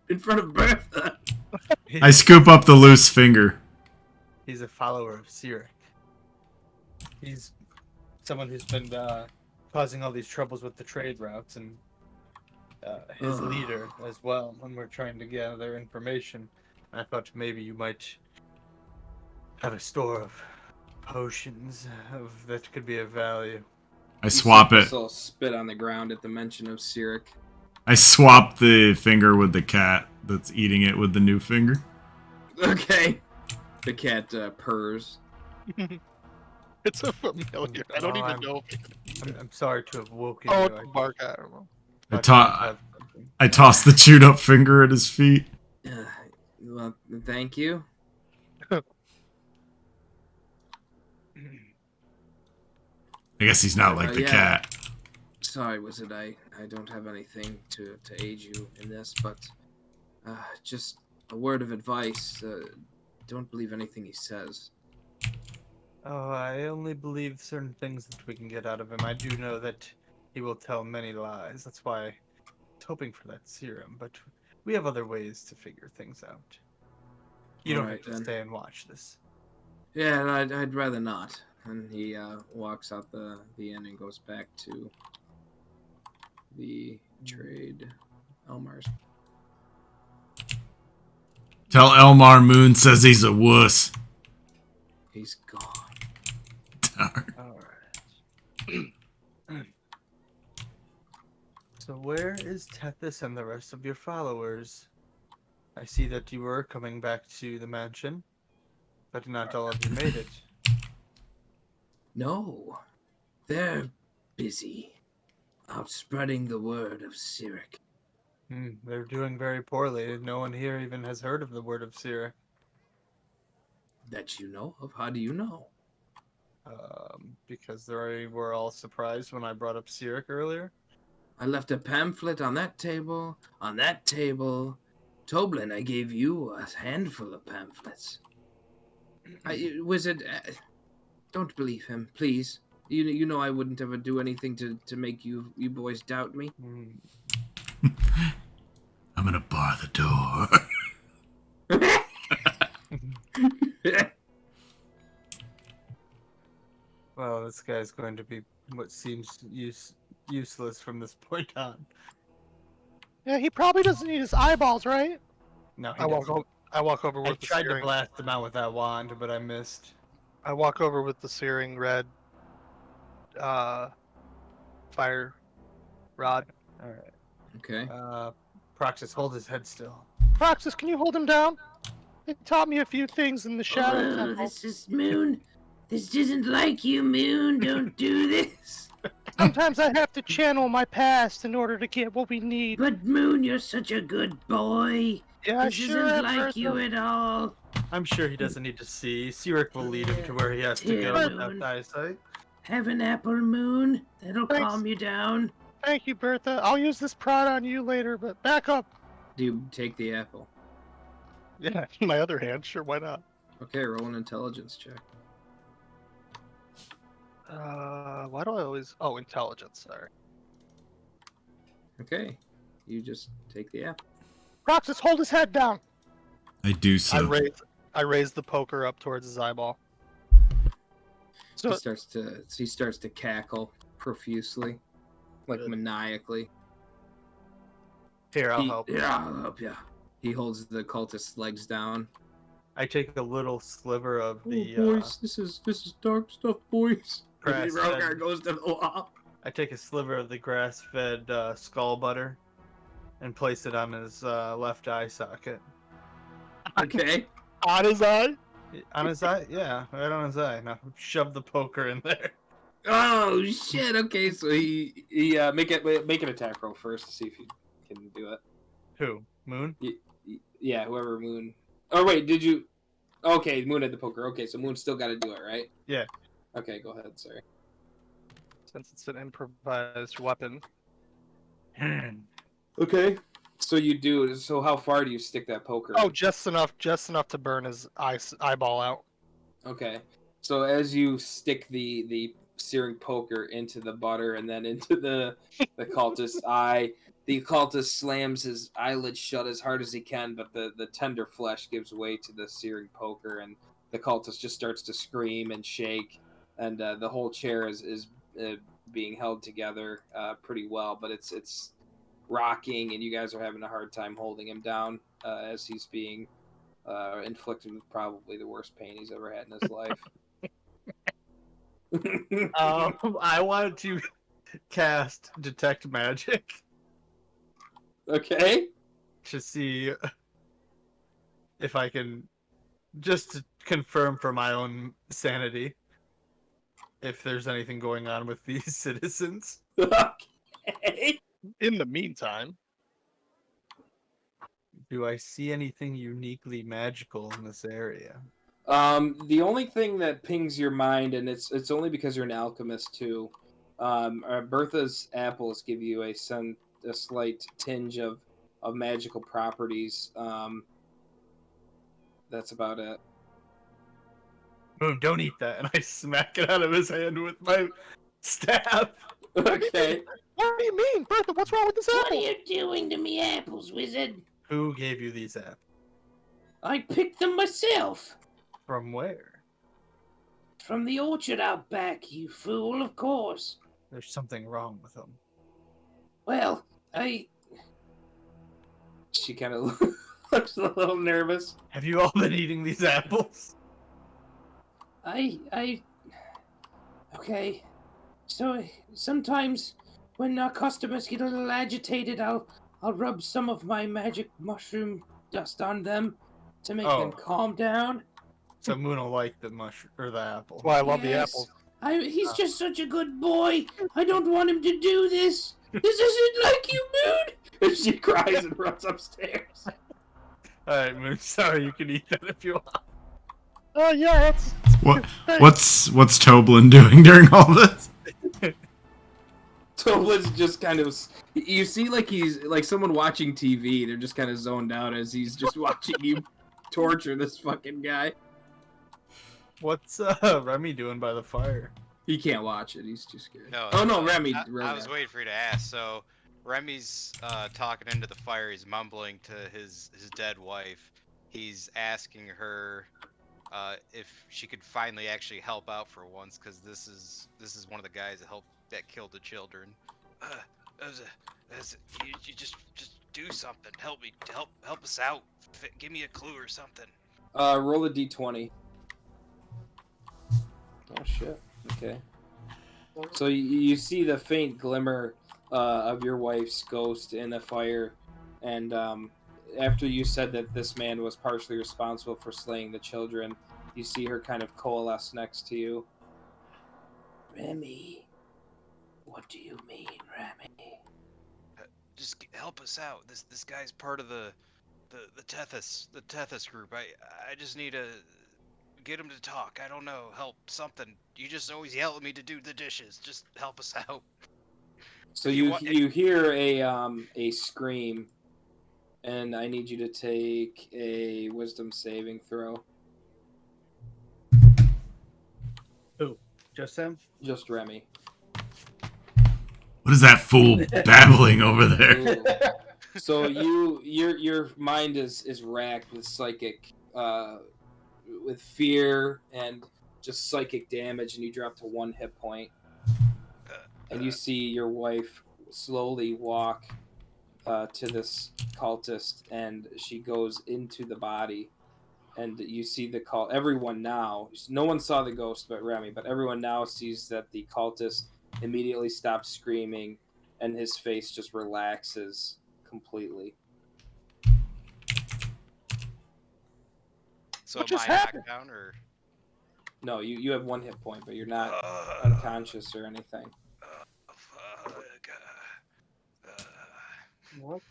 in front of Bertha. I scoop up the loose finger. He's a follower of Cleric. He's someone who's been causing all these troubles with the trade routes, and his leader as well when we're trying to gather information. I thought maybe you might have a store of potions that could be of value. I swap it. This'll spit on the ground at the mention of Cleric. I swap the finger with the cat that's eating it with the new finger. Okay. The cat purrs. It's a familiar. I don't Oh, even I'm- know if I'm sorry to have woken Oh, you. Mark, I don't know. I toss the chewed up finger at his feet. Well, thank you. I guess he's not like the yeah. cat. Sorry, wizard. I don't have anything to aid you in this, but just a word of advice. Don't believe anything he says. Oh, I only believe certain things that we can get out of him. I do know that he will tell many lies. That's why I was hoping for that serum, but we have other ways to figure things out. You don't Alright, have to then. stay and watch this. Yeah, I'd rather not. And he walks out the inn and goes back to the trade Elmar's. Tell Elmar Moon says he's a wuss. He's gone. Darn. Alright. So where is Tethys and the rest of your followers? I see that you were coming back to the mansion, but not all of you made it. No, they're busy out spreading the word of Cleric. They're doing very poorly. No one here even has heard of the word of Cleric. That you know of? How do you know? Because they were all surprised when I brought up Cleric earlier. I left a pamphlet on that table. On that table, Toblin, I gave you a handful of pamphlets. Wizard, don't believe him, please. You know I wouldn't ever do anything to make you boys doubt me. I'm gonna bar the door. Well, this guy's going to be what seems useless from this point on. Yeah, he probably doesn't need his eyeballs, right? No, he I walk doesn't. over. I walk over I with the tried to searing. blast him out with that wand, but I missed. I walk over with the searing red fire rod. All right. Okay. Proxas, hold his head still. Proxas, can you hold him down? He taught me a few things in the shadow Oh, temple. this is Moon. This isn't like you, Moon. Don't do this. Sometimes I have to channel my past in order to get what we need. But Moon, you're such a good boy. Yeah, This sure. isn't like you at all. I'm sure he doesn't need to see. Cleric will lead him to where he has to Here, go Moon. without eyesight. Have an apple, Moon. That'll Thanks. calm you down. Thank you, Bertha. I'll use this prod on you later, but back up. Do you take the apple? Yeah, in my other hand, sure, why not? Okay, roll an intelligence check. Why do I always... Oh, intelligence, sorry. Okay, you just take the apple. Proxas, hold his head down! I do so. I raise the poker up towards his eyeball. So, He starts to cackle profusely, like Good. maniacally. Here, I'll help. Yeah, I'll help you. He holds the cultist's legs down. I take a little sliver of the. boys, this is dark stuff, boys. Grass Rhogar fed. goes to the wall. I take a sliver of the grass-fed skull butter, and place it on his left eye socket. Okay. on his eye? On his eye? Yeah, right on his eye. Now shove the poker in there. Oh shit. Okay, so he make an attack roll first to see if you can do it. Who? Moon? Yeah, whoever Moon. Oh wait, did you? Okay, Moon had the poker. Okay, so Moon still got to do it, right? Yeah. Okay, go ahead. Sorry. Since it's an improvised weapon. Okay. So you do. So how far do you stick that poker? Oh, just enough to burn his eyeball out. Okay. So as you stick the searing poker into the butter and then into the cultist's eye, the cultist slams his eyelids shut as hard as he can, but the tender flesh gives way to the searing poker, and the cultist just starts to scream and shake, and the whole chair is being held together pretty well, but it's rocking, and you guys are having a hard time holding him down as he's being inflicted with probably the worst pain he's ever had in his life. I wanted to cast Detect Magic Okay. to see if I can, just to confirm for my own sanity, if there's anything going on with these citizens. Okay. In the meantime, Do I see anything uniquely magical in this area? The only thing that pings your mind, and it's only because you're an alchemist too. Bertha's apples give you a slight tinge of magical properties. That's about it. Moon, don't eat that. And I smack it out of his hand with my staff. Okay. what do you mean, Bertha? What's wrong with this What apple? are you doing to me apples, wizard? Who gave you these apples? I picked them myself. From where? From the orchard out back, you fool, of course. There's something wrong with them. Well, She kind of looks a little nervous. Have you all been eating these apples? Okay. So sometimes when our customers get a little agitated, I'll rub some of my magic mushroom dust on them to make them calm down. So Moon will like the mushroom or the apple. Well, I love the Yes. apples. He's just such a good boy. I don't want him to do this. This isn't like you, Moon. And she cries and runs upstairs. Alright, Moon, sorry, you can eat that if you want. Oh, yeah, that's... What's Toblin doing during all this? Toblin's just kind of, you see, like he's like someone watching TV. They're just kind of zoned out as he's just watching you torture this fucking guy. What's Remmy doing by the fire? He can't watch it. He's too scared. No, Oh no, Remmy. I was waiting for you to ask. So Remy's talking into the fire. He's mumbling to his dead wife. He's asking her if she could finally actually help out for once, because this is one of the guys that killed the children. You just do something. Help me. Help us out. Give me a clue or something. Roll a d20. Oh shit. Okay. So you see the faint glimmer of your wife's ghost in the fire, and after you said that this man was partially responsible for slaying the children, You see her kind of coalesce next to you. Remmy, what do you mean, Remmy? Just help us out. This guy's part of the Tethys group. I just need to get him to talk. I don't know, help something. You just always yell at me to do the dishes. Just help us out. So you hear a scream, and I need you to take a wisdom saving throw. Who? Just him? Just Remmy. What is that fool babbling over there? Ooh. So your mind is racked with psychic, with fear and just psychic damage, and you drop to 1 hit point. And you see your wife slowly walk to this cultist, and she goes into the body. And you see the cult. Everyone now, no one saw the ghost but Remmy, but everyone now sees that the cultist immediately stops screaming, and his face just relaxes completely. So What am just I happened? knocked down or? No, you have 1 hit point, but you're not unconscious or anything. What?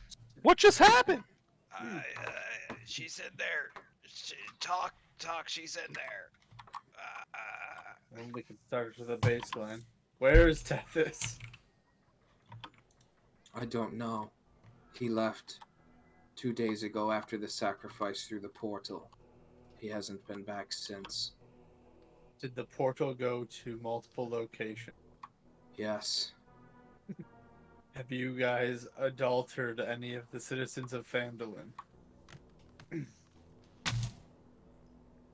What just happened? She's in there. Talk. She's in there. Well, we can start with a baseline. Where is Tethys? I don't know. He left 2 days ago after the sacrifice through the portal. He hasn't been back since. Did the portal go to multiple locations? Yes. Have you guys adulterated any of the citizens of Phandalin?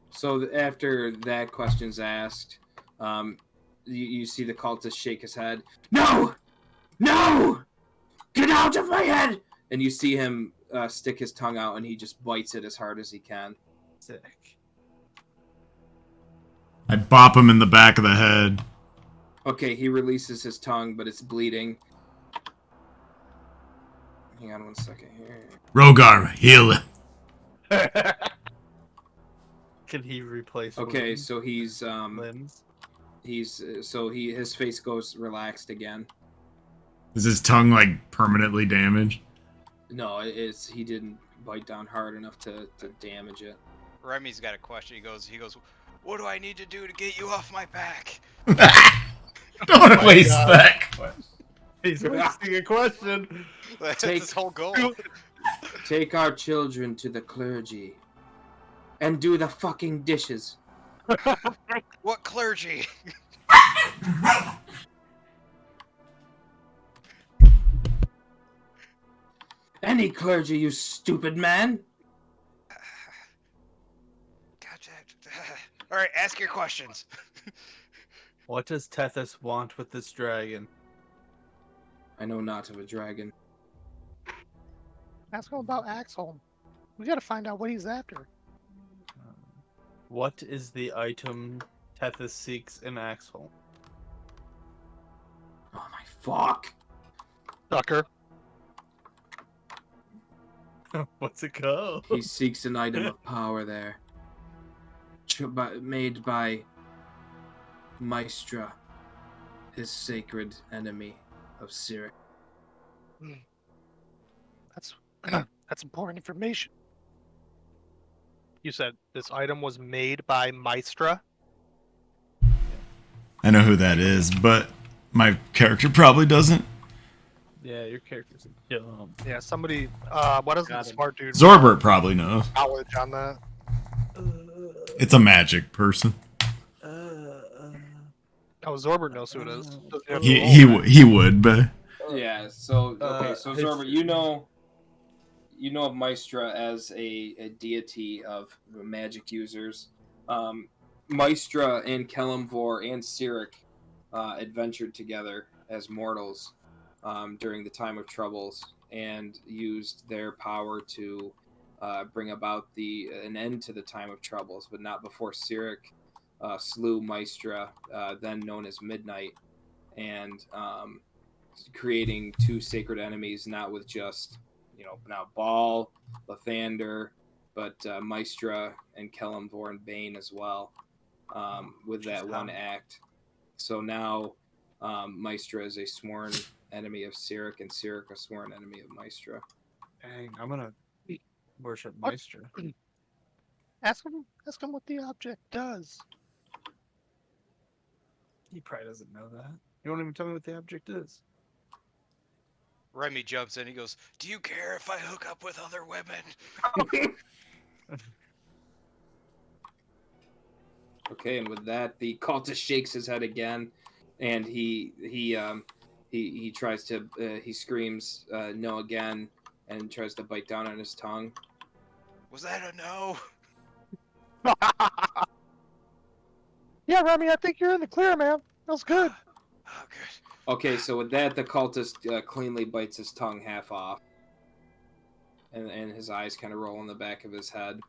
So after that question's asked, you see the cultist shake his head. No! No! Get out of my head! And you see him stick his tongue out, and he just bites it as hard as he can. Sick. I bop him in the back of the head. Okay, he releases his tongue, but it's bleeding. Hang on 1 second here. Rhogar, heal him. Can he replace Okay, wounds, so he's limbs? his face goes relaxed again. Is his tongue like permanently damaged? No, he didn't bite down hard enough to damage it. Remy's got a question. He goes. What do I need to do to get you off my back? Don't waste God. that question. He's wasting a question. That's Take- his whole goal. Take our children to the clergy. And do the fucking dishes. What clergy? Any clergy, you stupid man. Gotcha. All right, ask your questions. What does Tethys want with this dragon? I know not of a dragon. Ask him about Axholm. We gotta find out what he's after. What is the item Tethys seeks in Axholm? Oh my fuck. Sucker. What's it called? He seeks an item of power there. Made by Maestra, his sacred enemy of Cleric. That's important information. You said this item was made by Maestra? I know who that is, but my character probably doesn't. Yeah, your character's dumb. Yeah, somebody. What does the Got him. smart dude Zorbert probably knows. knowledge on that? It's a magic person. Oh, Zorbert knows who it is. Doesn't have to roll. He would, but Yeah, so okay, so his- Zorbert, you know of Maestra as a deity of magic users. Maestra and Kelemvor and Cleric adventured together as mortals during the time of troubles and used their power to bring about an end to the time of troubles, but not before Cleric slew Maestra, then known as Midnight, and creating two sacred enemies, not with just now Baal, Lathander, but Maestra and Kellamvor Bane as well, with that one act. So now Maestra is a sworn enemy of Cyric, and Cyric a sworn enemy of Maestra. Dang, I'm gonna worship What? Maestra. Ask him what the object does. He probably doesn't know that. You won't even tell me what the object is. Remy jumps in. He goes, "Do you care if I hook up with other women?" Okay, and with that, the cultist shakes his head again, and he tries to he screams no again, and tries to bite down on his tongue. Was that a no? Yeah, Remy, I think you're in the clear, man. Feels good. Oh, good. Okay, so with that, the cultist cleanly bites his tongue half off, and his eyes kind of roll in the back of his head.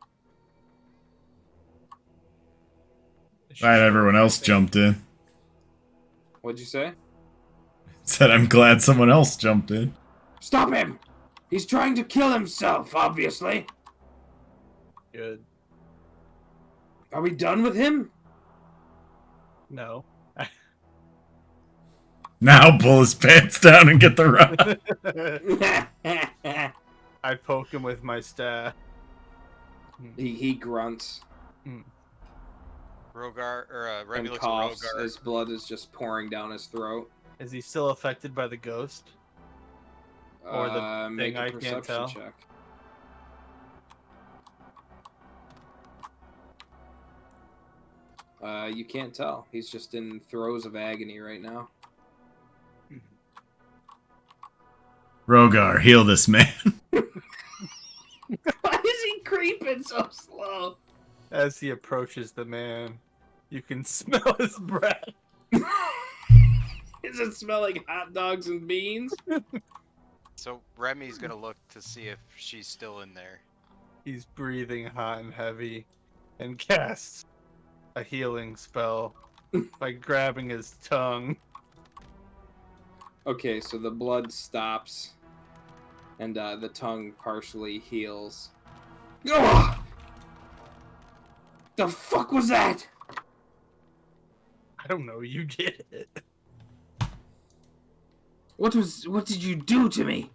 Glad everyone else jumped in. What'd you say? Said I'm glad someone else jumped in. Stop him! He's trying to kill himself, obviously. Good. Are we done with him? No. Now pull his pants down and get the rod. I poke him with my staff. He grunts Rhogar, or Remy and looks at coughs. Rhogar. His blood is just pouring down his throat. Is he still affected by the ghost? Or the Make thing a I can't perception tell? check. You can't tell. He's just in throes of agony right now. Rhogar, heal this man. Why is he creeping so slow? As he approaches the man, you can smell his breath. Does it smell like hot dogs and beans? So Remy's gonna look to see if she's still in there. He's breathing hot and heavy and casts a healing spell by grabbing his tongue. Okay, so the blood stops, and the tongue partially heals. Ugh! The fuck was that? I don't know, you did it. What did you do to me?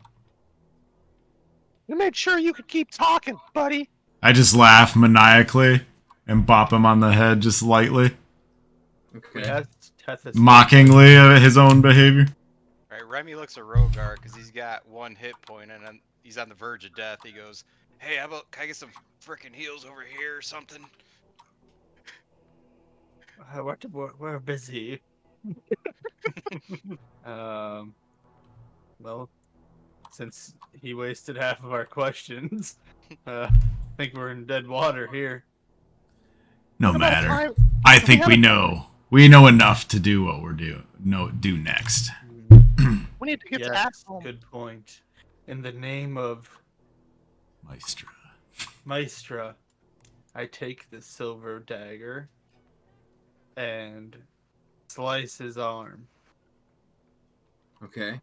You made sure you could keep talking, buddy. I just laugh maniacally and bop him on the head just lightly, Okay. mockingly at his own behavior. Alright, Remy looks at Rhogar because he's got one hit point and he's on the verge of death. He goes, "Hey, how about, can I get some frickin' heals over here or something?" We're busy. Well, since he wasted half of our questions, I think we're in dead water here. No What about matter. time- I think we know. We know enough to do what we're do next. We need to get to Yes, Axel. good point. In the name of Maestra. Maestra, I take the silver dagger and slice his arm. Okay.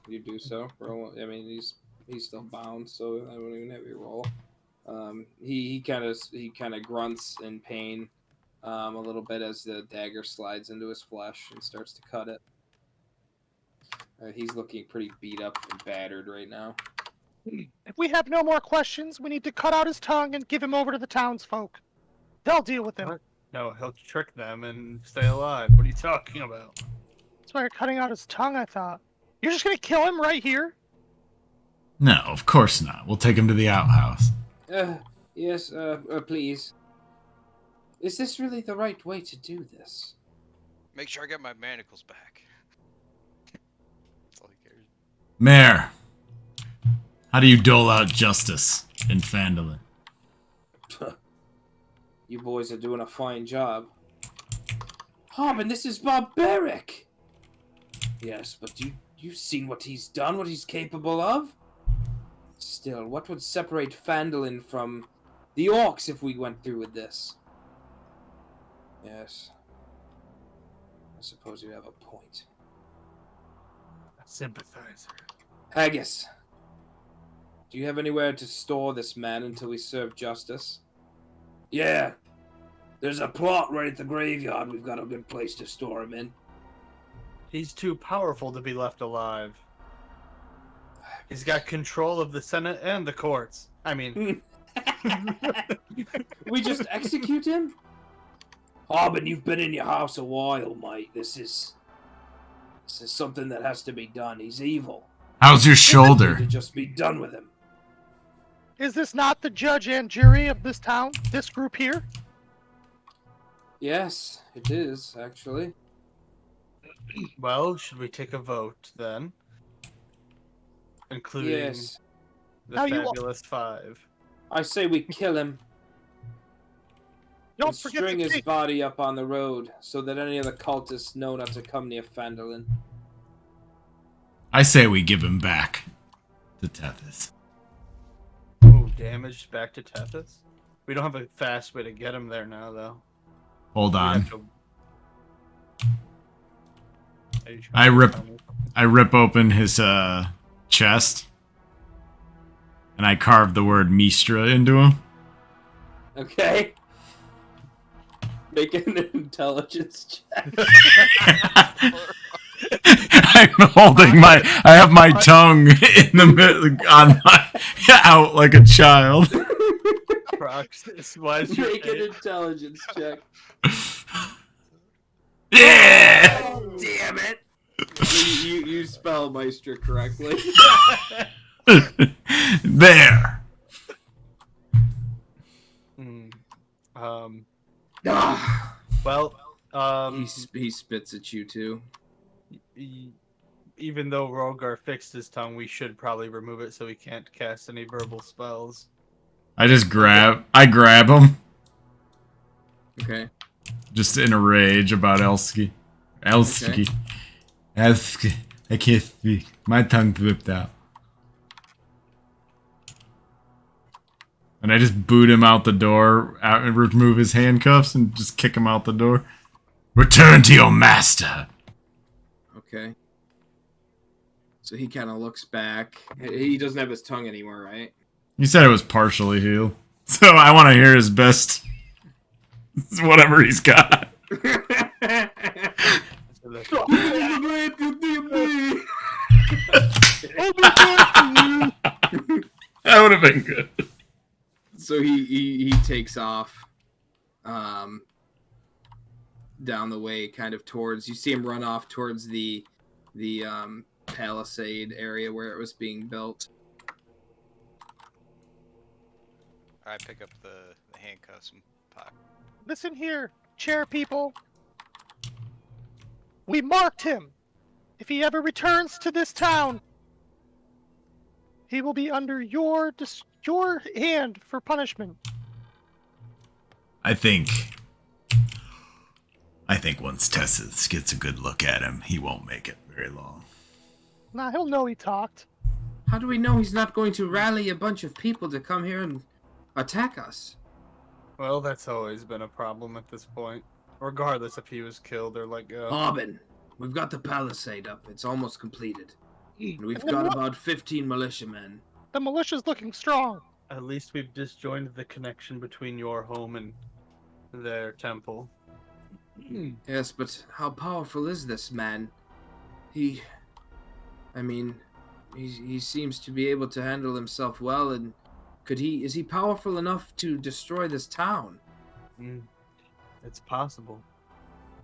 You do so. Roll. I mean, he's still bound, so I won't even have you roll. He kind of grunts in pain a little bit as the dagger slides into his flesh and starts to cut it. He's looking pretty beat up and battered right now. If we have no more questions, we need to cut out his tongue and give him over to the townsfolk. They'll deal with him. What? No, he'll trick them and stay alive. What are you talking about? That's why you're cutting out his tongue, I thought. You're just gonna kill him right here? No, of course not. We'll take him to the outhouse. Yes, please. Is this really the right way to do this? Make sure I get my manacles back. That's all he cares. Mayor, how do you dole out justice in Phandalin? You boys are doing a fine job. Harbin, this is barbaric! Yes, but you've seen what he's done, what he's capable of? Still, what would separate Phandalin from the orcs if we went through with this? Yes. I suppose you have a point. A sympathizer. Haggis, Do you have anywhere to store this man until we serve justice? Yeah. There's a plot right at the graveyard. We've got a good place to store him in. He's too powerful to be left alive. He's got control of the Senate and the courts. I mean, We just execute him? Harbin, you've been in your house a while, mate. This is something that has to be done. He's evil. How's your Need shoulder? to just be done with him. Is this not the judge and jury of this town? This group here? Yes, it is, actually. well, should we take a vote then? Including Yes. the Now you- Fabulous Five. I say we kill him Don't and forget string the his cake. body up on the road so that any of the cultists know not to come near Phandalin. I say we give him back to Tethys. Oh, damaged back to Tethys? We don't have a fast way to get him there now, though. Hold We'd on. have to- Are you trying I to rip- tell me? I rip open his chest and I carve the word Mistra into him. Okay? Make an intelligence check. I'm holding I have my tongue in the middle, on my, out like a child. Proxas, why is your Make an face- intelligence check. Yeah! Oh, damn it! You spell Meister correctly. There. Ah, Well, He spits at you too. even though Rhogar fixed his tongue, we should probably remove it so he can't cast any verbal spells. I grab him, Okay. just in a rage about Elfsky. Elfsky. Elfsky. I can't speak. My tongue flipped out. And I just boot him out the door, out and remove his handcuffs, and just kick him out the door. Return to your master. Okay. So he kind of looks back. He doesn't have his tongue anymore, right? You said it was partially healed, so I want to hear his best. Whatever he's got. So that's- That would have been good. So he takes off down the way, kind of towards. You see him run off towards the palisade area where it was being built. I pick up the handcuffs and pocket. Listen here, chair people. We marked him. If he ever returns to this town, he will be under your hand for punishment. I think once Tethys gets a good look at him, he won't make it very long. Nah, he'll know he talked. How do we know he's not going to rally a bunch of people to come here and attack us? Well, that's always been a problem at this point. Regardless if he was killed or let go. Harbin, we've got the palisade up. It's almost completed. And we've And got what- about 15 militiamen. The militia's looking strong. At least we've disjoined the connection between your home and their temple. Yes, but how powerful is this man? He seems to be able to handle himself well, and is he powerful enough to destroy this town? It's possible.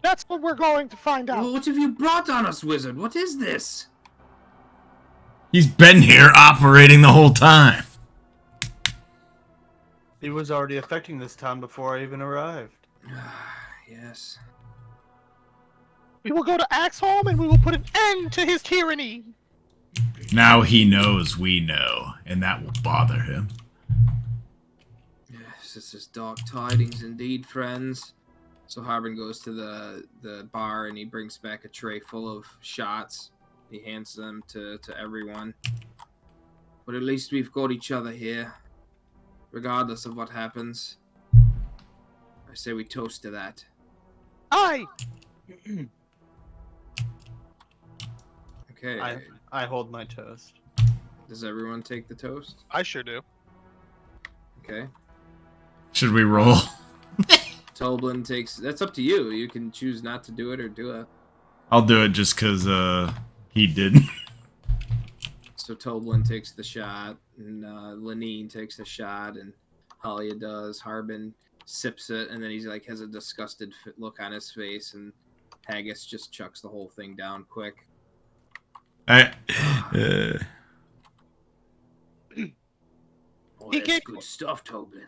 That's what we're going to find out. Well, what have you brought on us, wizard? What is this? He's been here operating the whole time. He was already affecting this town before I even arrived. Yes. We will go to Axholm and we will put an end to his tyranny. Now he knows we know, and that will bother him. Yes, this is dark tidings indeed, friends. So Harbin goes to the bar and he brings back a tray full of shots. He hands them to everyone. But at least we've got each other here, regardless of what happens. I say we toast to that. Aye. Okay. I hold my toast. Does everyone take the toast? I sure do. Okay. Should we roll? Toblin takes... That's up to you. You can choose not to do it or do it. I'll do it just because he didn't. So Toblin takes the shot, and Lenine takes the shot, and Halia does. Harbin sips it, and then he's like has a disgusted look on his face, and Haggis just chucks the whole thing down quick. Oh, He that's gave- good stuff, Toblin.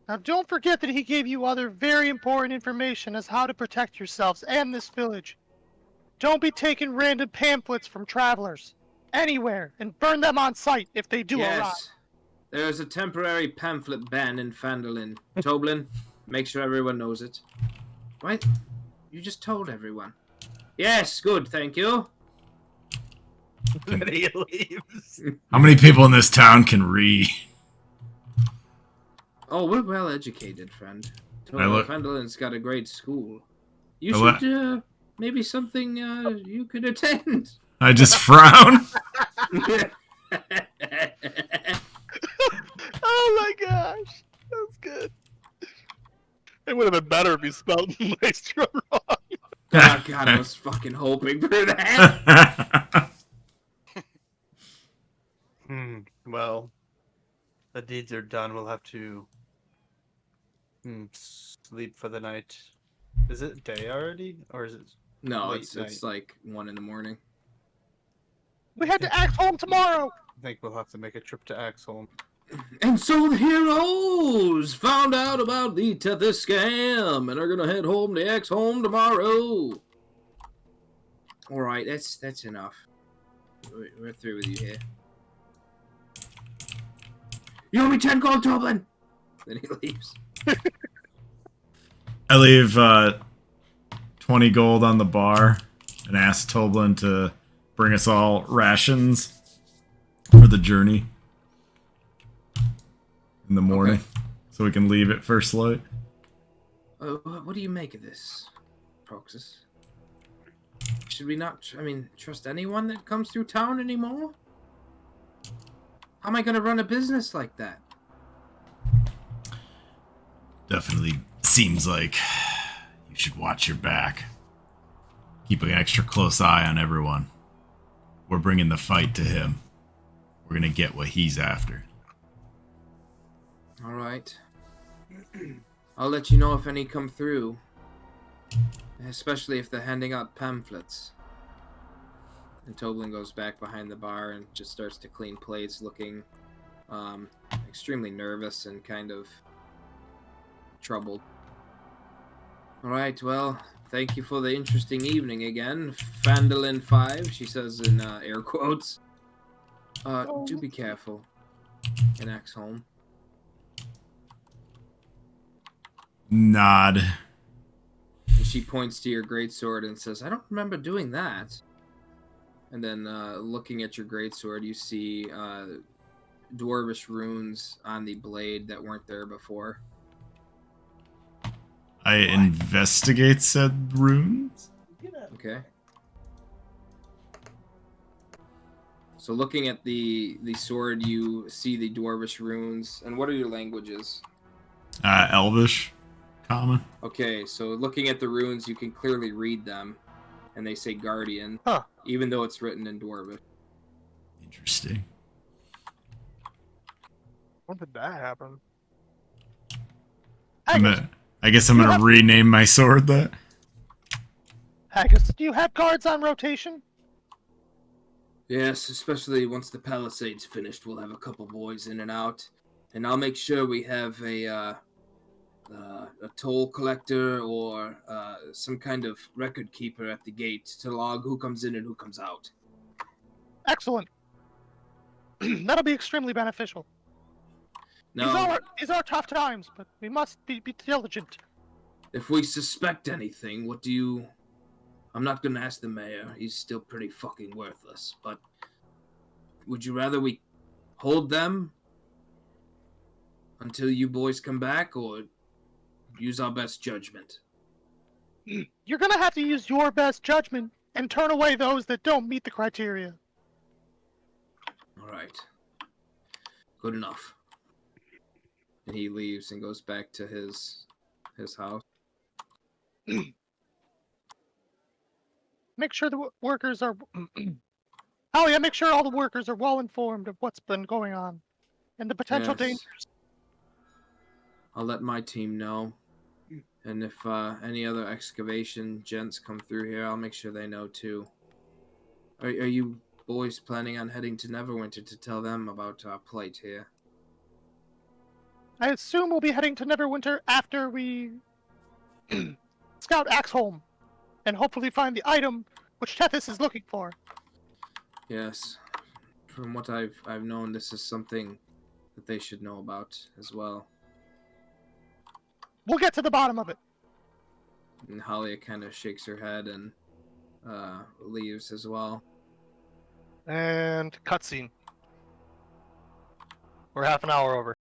Now, don't forget that he gave you other very important information as how to protect yourselves and this village. Don't be taking random pamphlets from travelers anywhere and burn them on sight if they do arrive. Yes. There's a temporary pamphlet ban in Phandalin. Toblin, make sure everyone knows it. What? You just told everyone. Yes, good, thank you. Then he leaves. How many people in this town can read? Oh, we're well educated, friend. Phandalin's got a great school. You should, maybe something you could attend. I just frown. Oh my gosh, that's good. It would have been better if you spelled Maestro wrong. Oh, God, I was fucking hoping for that. Well, the deeds are done. We'll have to sleep for the night. Is it day already, or is it? No, Late it's like 1 in the morning. We had to act home tomorrow. I think we'll have to make a trip to Axholm. And so the heroes found out about the tether scam and are gonna head home to X-Home tomorrow. All right, that's enough. We're through with you here. You owe me 10 gold, Toblin. Then he leaves. I leave 20 gold on the bar and ask Toblin to bring us all rations for the journey in the morning, Okay. so we can leave at first light. What do you make of this, Proxas? Should we not, trust anyone that comes through town anymore? How am I gonna run a business like that? Definitely seems like you should watch your back. Keep an extra close eye on everyone. We're bringing the fight to him. We're gonna get what he's after. All right. I'll let you know if any come through. Especially if they're handing out pamphlets. And Toblin goes back behind the bar and just starts to clean plates, looking extremely nervous and kind of troubled. All right, well, thank you for the interesting evening again. Phandalin 5, she says in air quotes. Do be careful in Axholm. Nod. And she points to your greatsword and says, I don't remember doing that. And then looking at your greatsword, you see dwarvish runes on the blade that weren't there before. I investigate said runes. Okay. So looking at the sword, you see the dwarvish runes. And what are your languages? Elvish. Common. Okay, so looking at the runes, you can clearly read them. And they say Guardian, even though it's written in Dwarvish. Interesting. When did that happen? I guess I'm gonna rename my sword that. Haggis, do you have guards on rotation? Yes, especially once the palisade's finished, we'll have a couple boys in and out. And I'll make sure we have a toll collector or some kind of record keeper at the gate to log who comes in and who comes out. Excellent. That'll be extremely beneficial. Now, These are tough times, but we must be diligent. if we suspect anything, what do you... I'm not going to ask the mayor. He's still pretty fucking worthless. But would you rather we hold them until you boys come back, or use our best judgment? You're gonna have to use your best judgment and turn away those that don't meet the criteria. right. Good enough. And he leaves and goes back to his house. Make sure the workers are... Oh yeah, make sure all the workers are well informed of what's been going on and the potential Yes. dangers. I'll let my team know. And if any other excavation gents come through here, I'll make sure they know too. Are you boys planning on heading to Neverwinter to tell them about our plight here? I assume we'll be heading to Neverwinter after we scout Axholm and hopefully find the item which Tethys is looking for. Yes. From what I've known, this is something that they should know about as well. We'll get to the bottom of it. And Halia kind of shakes her head and leaves as well. And cutscene. We're half an hour over.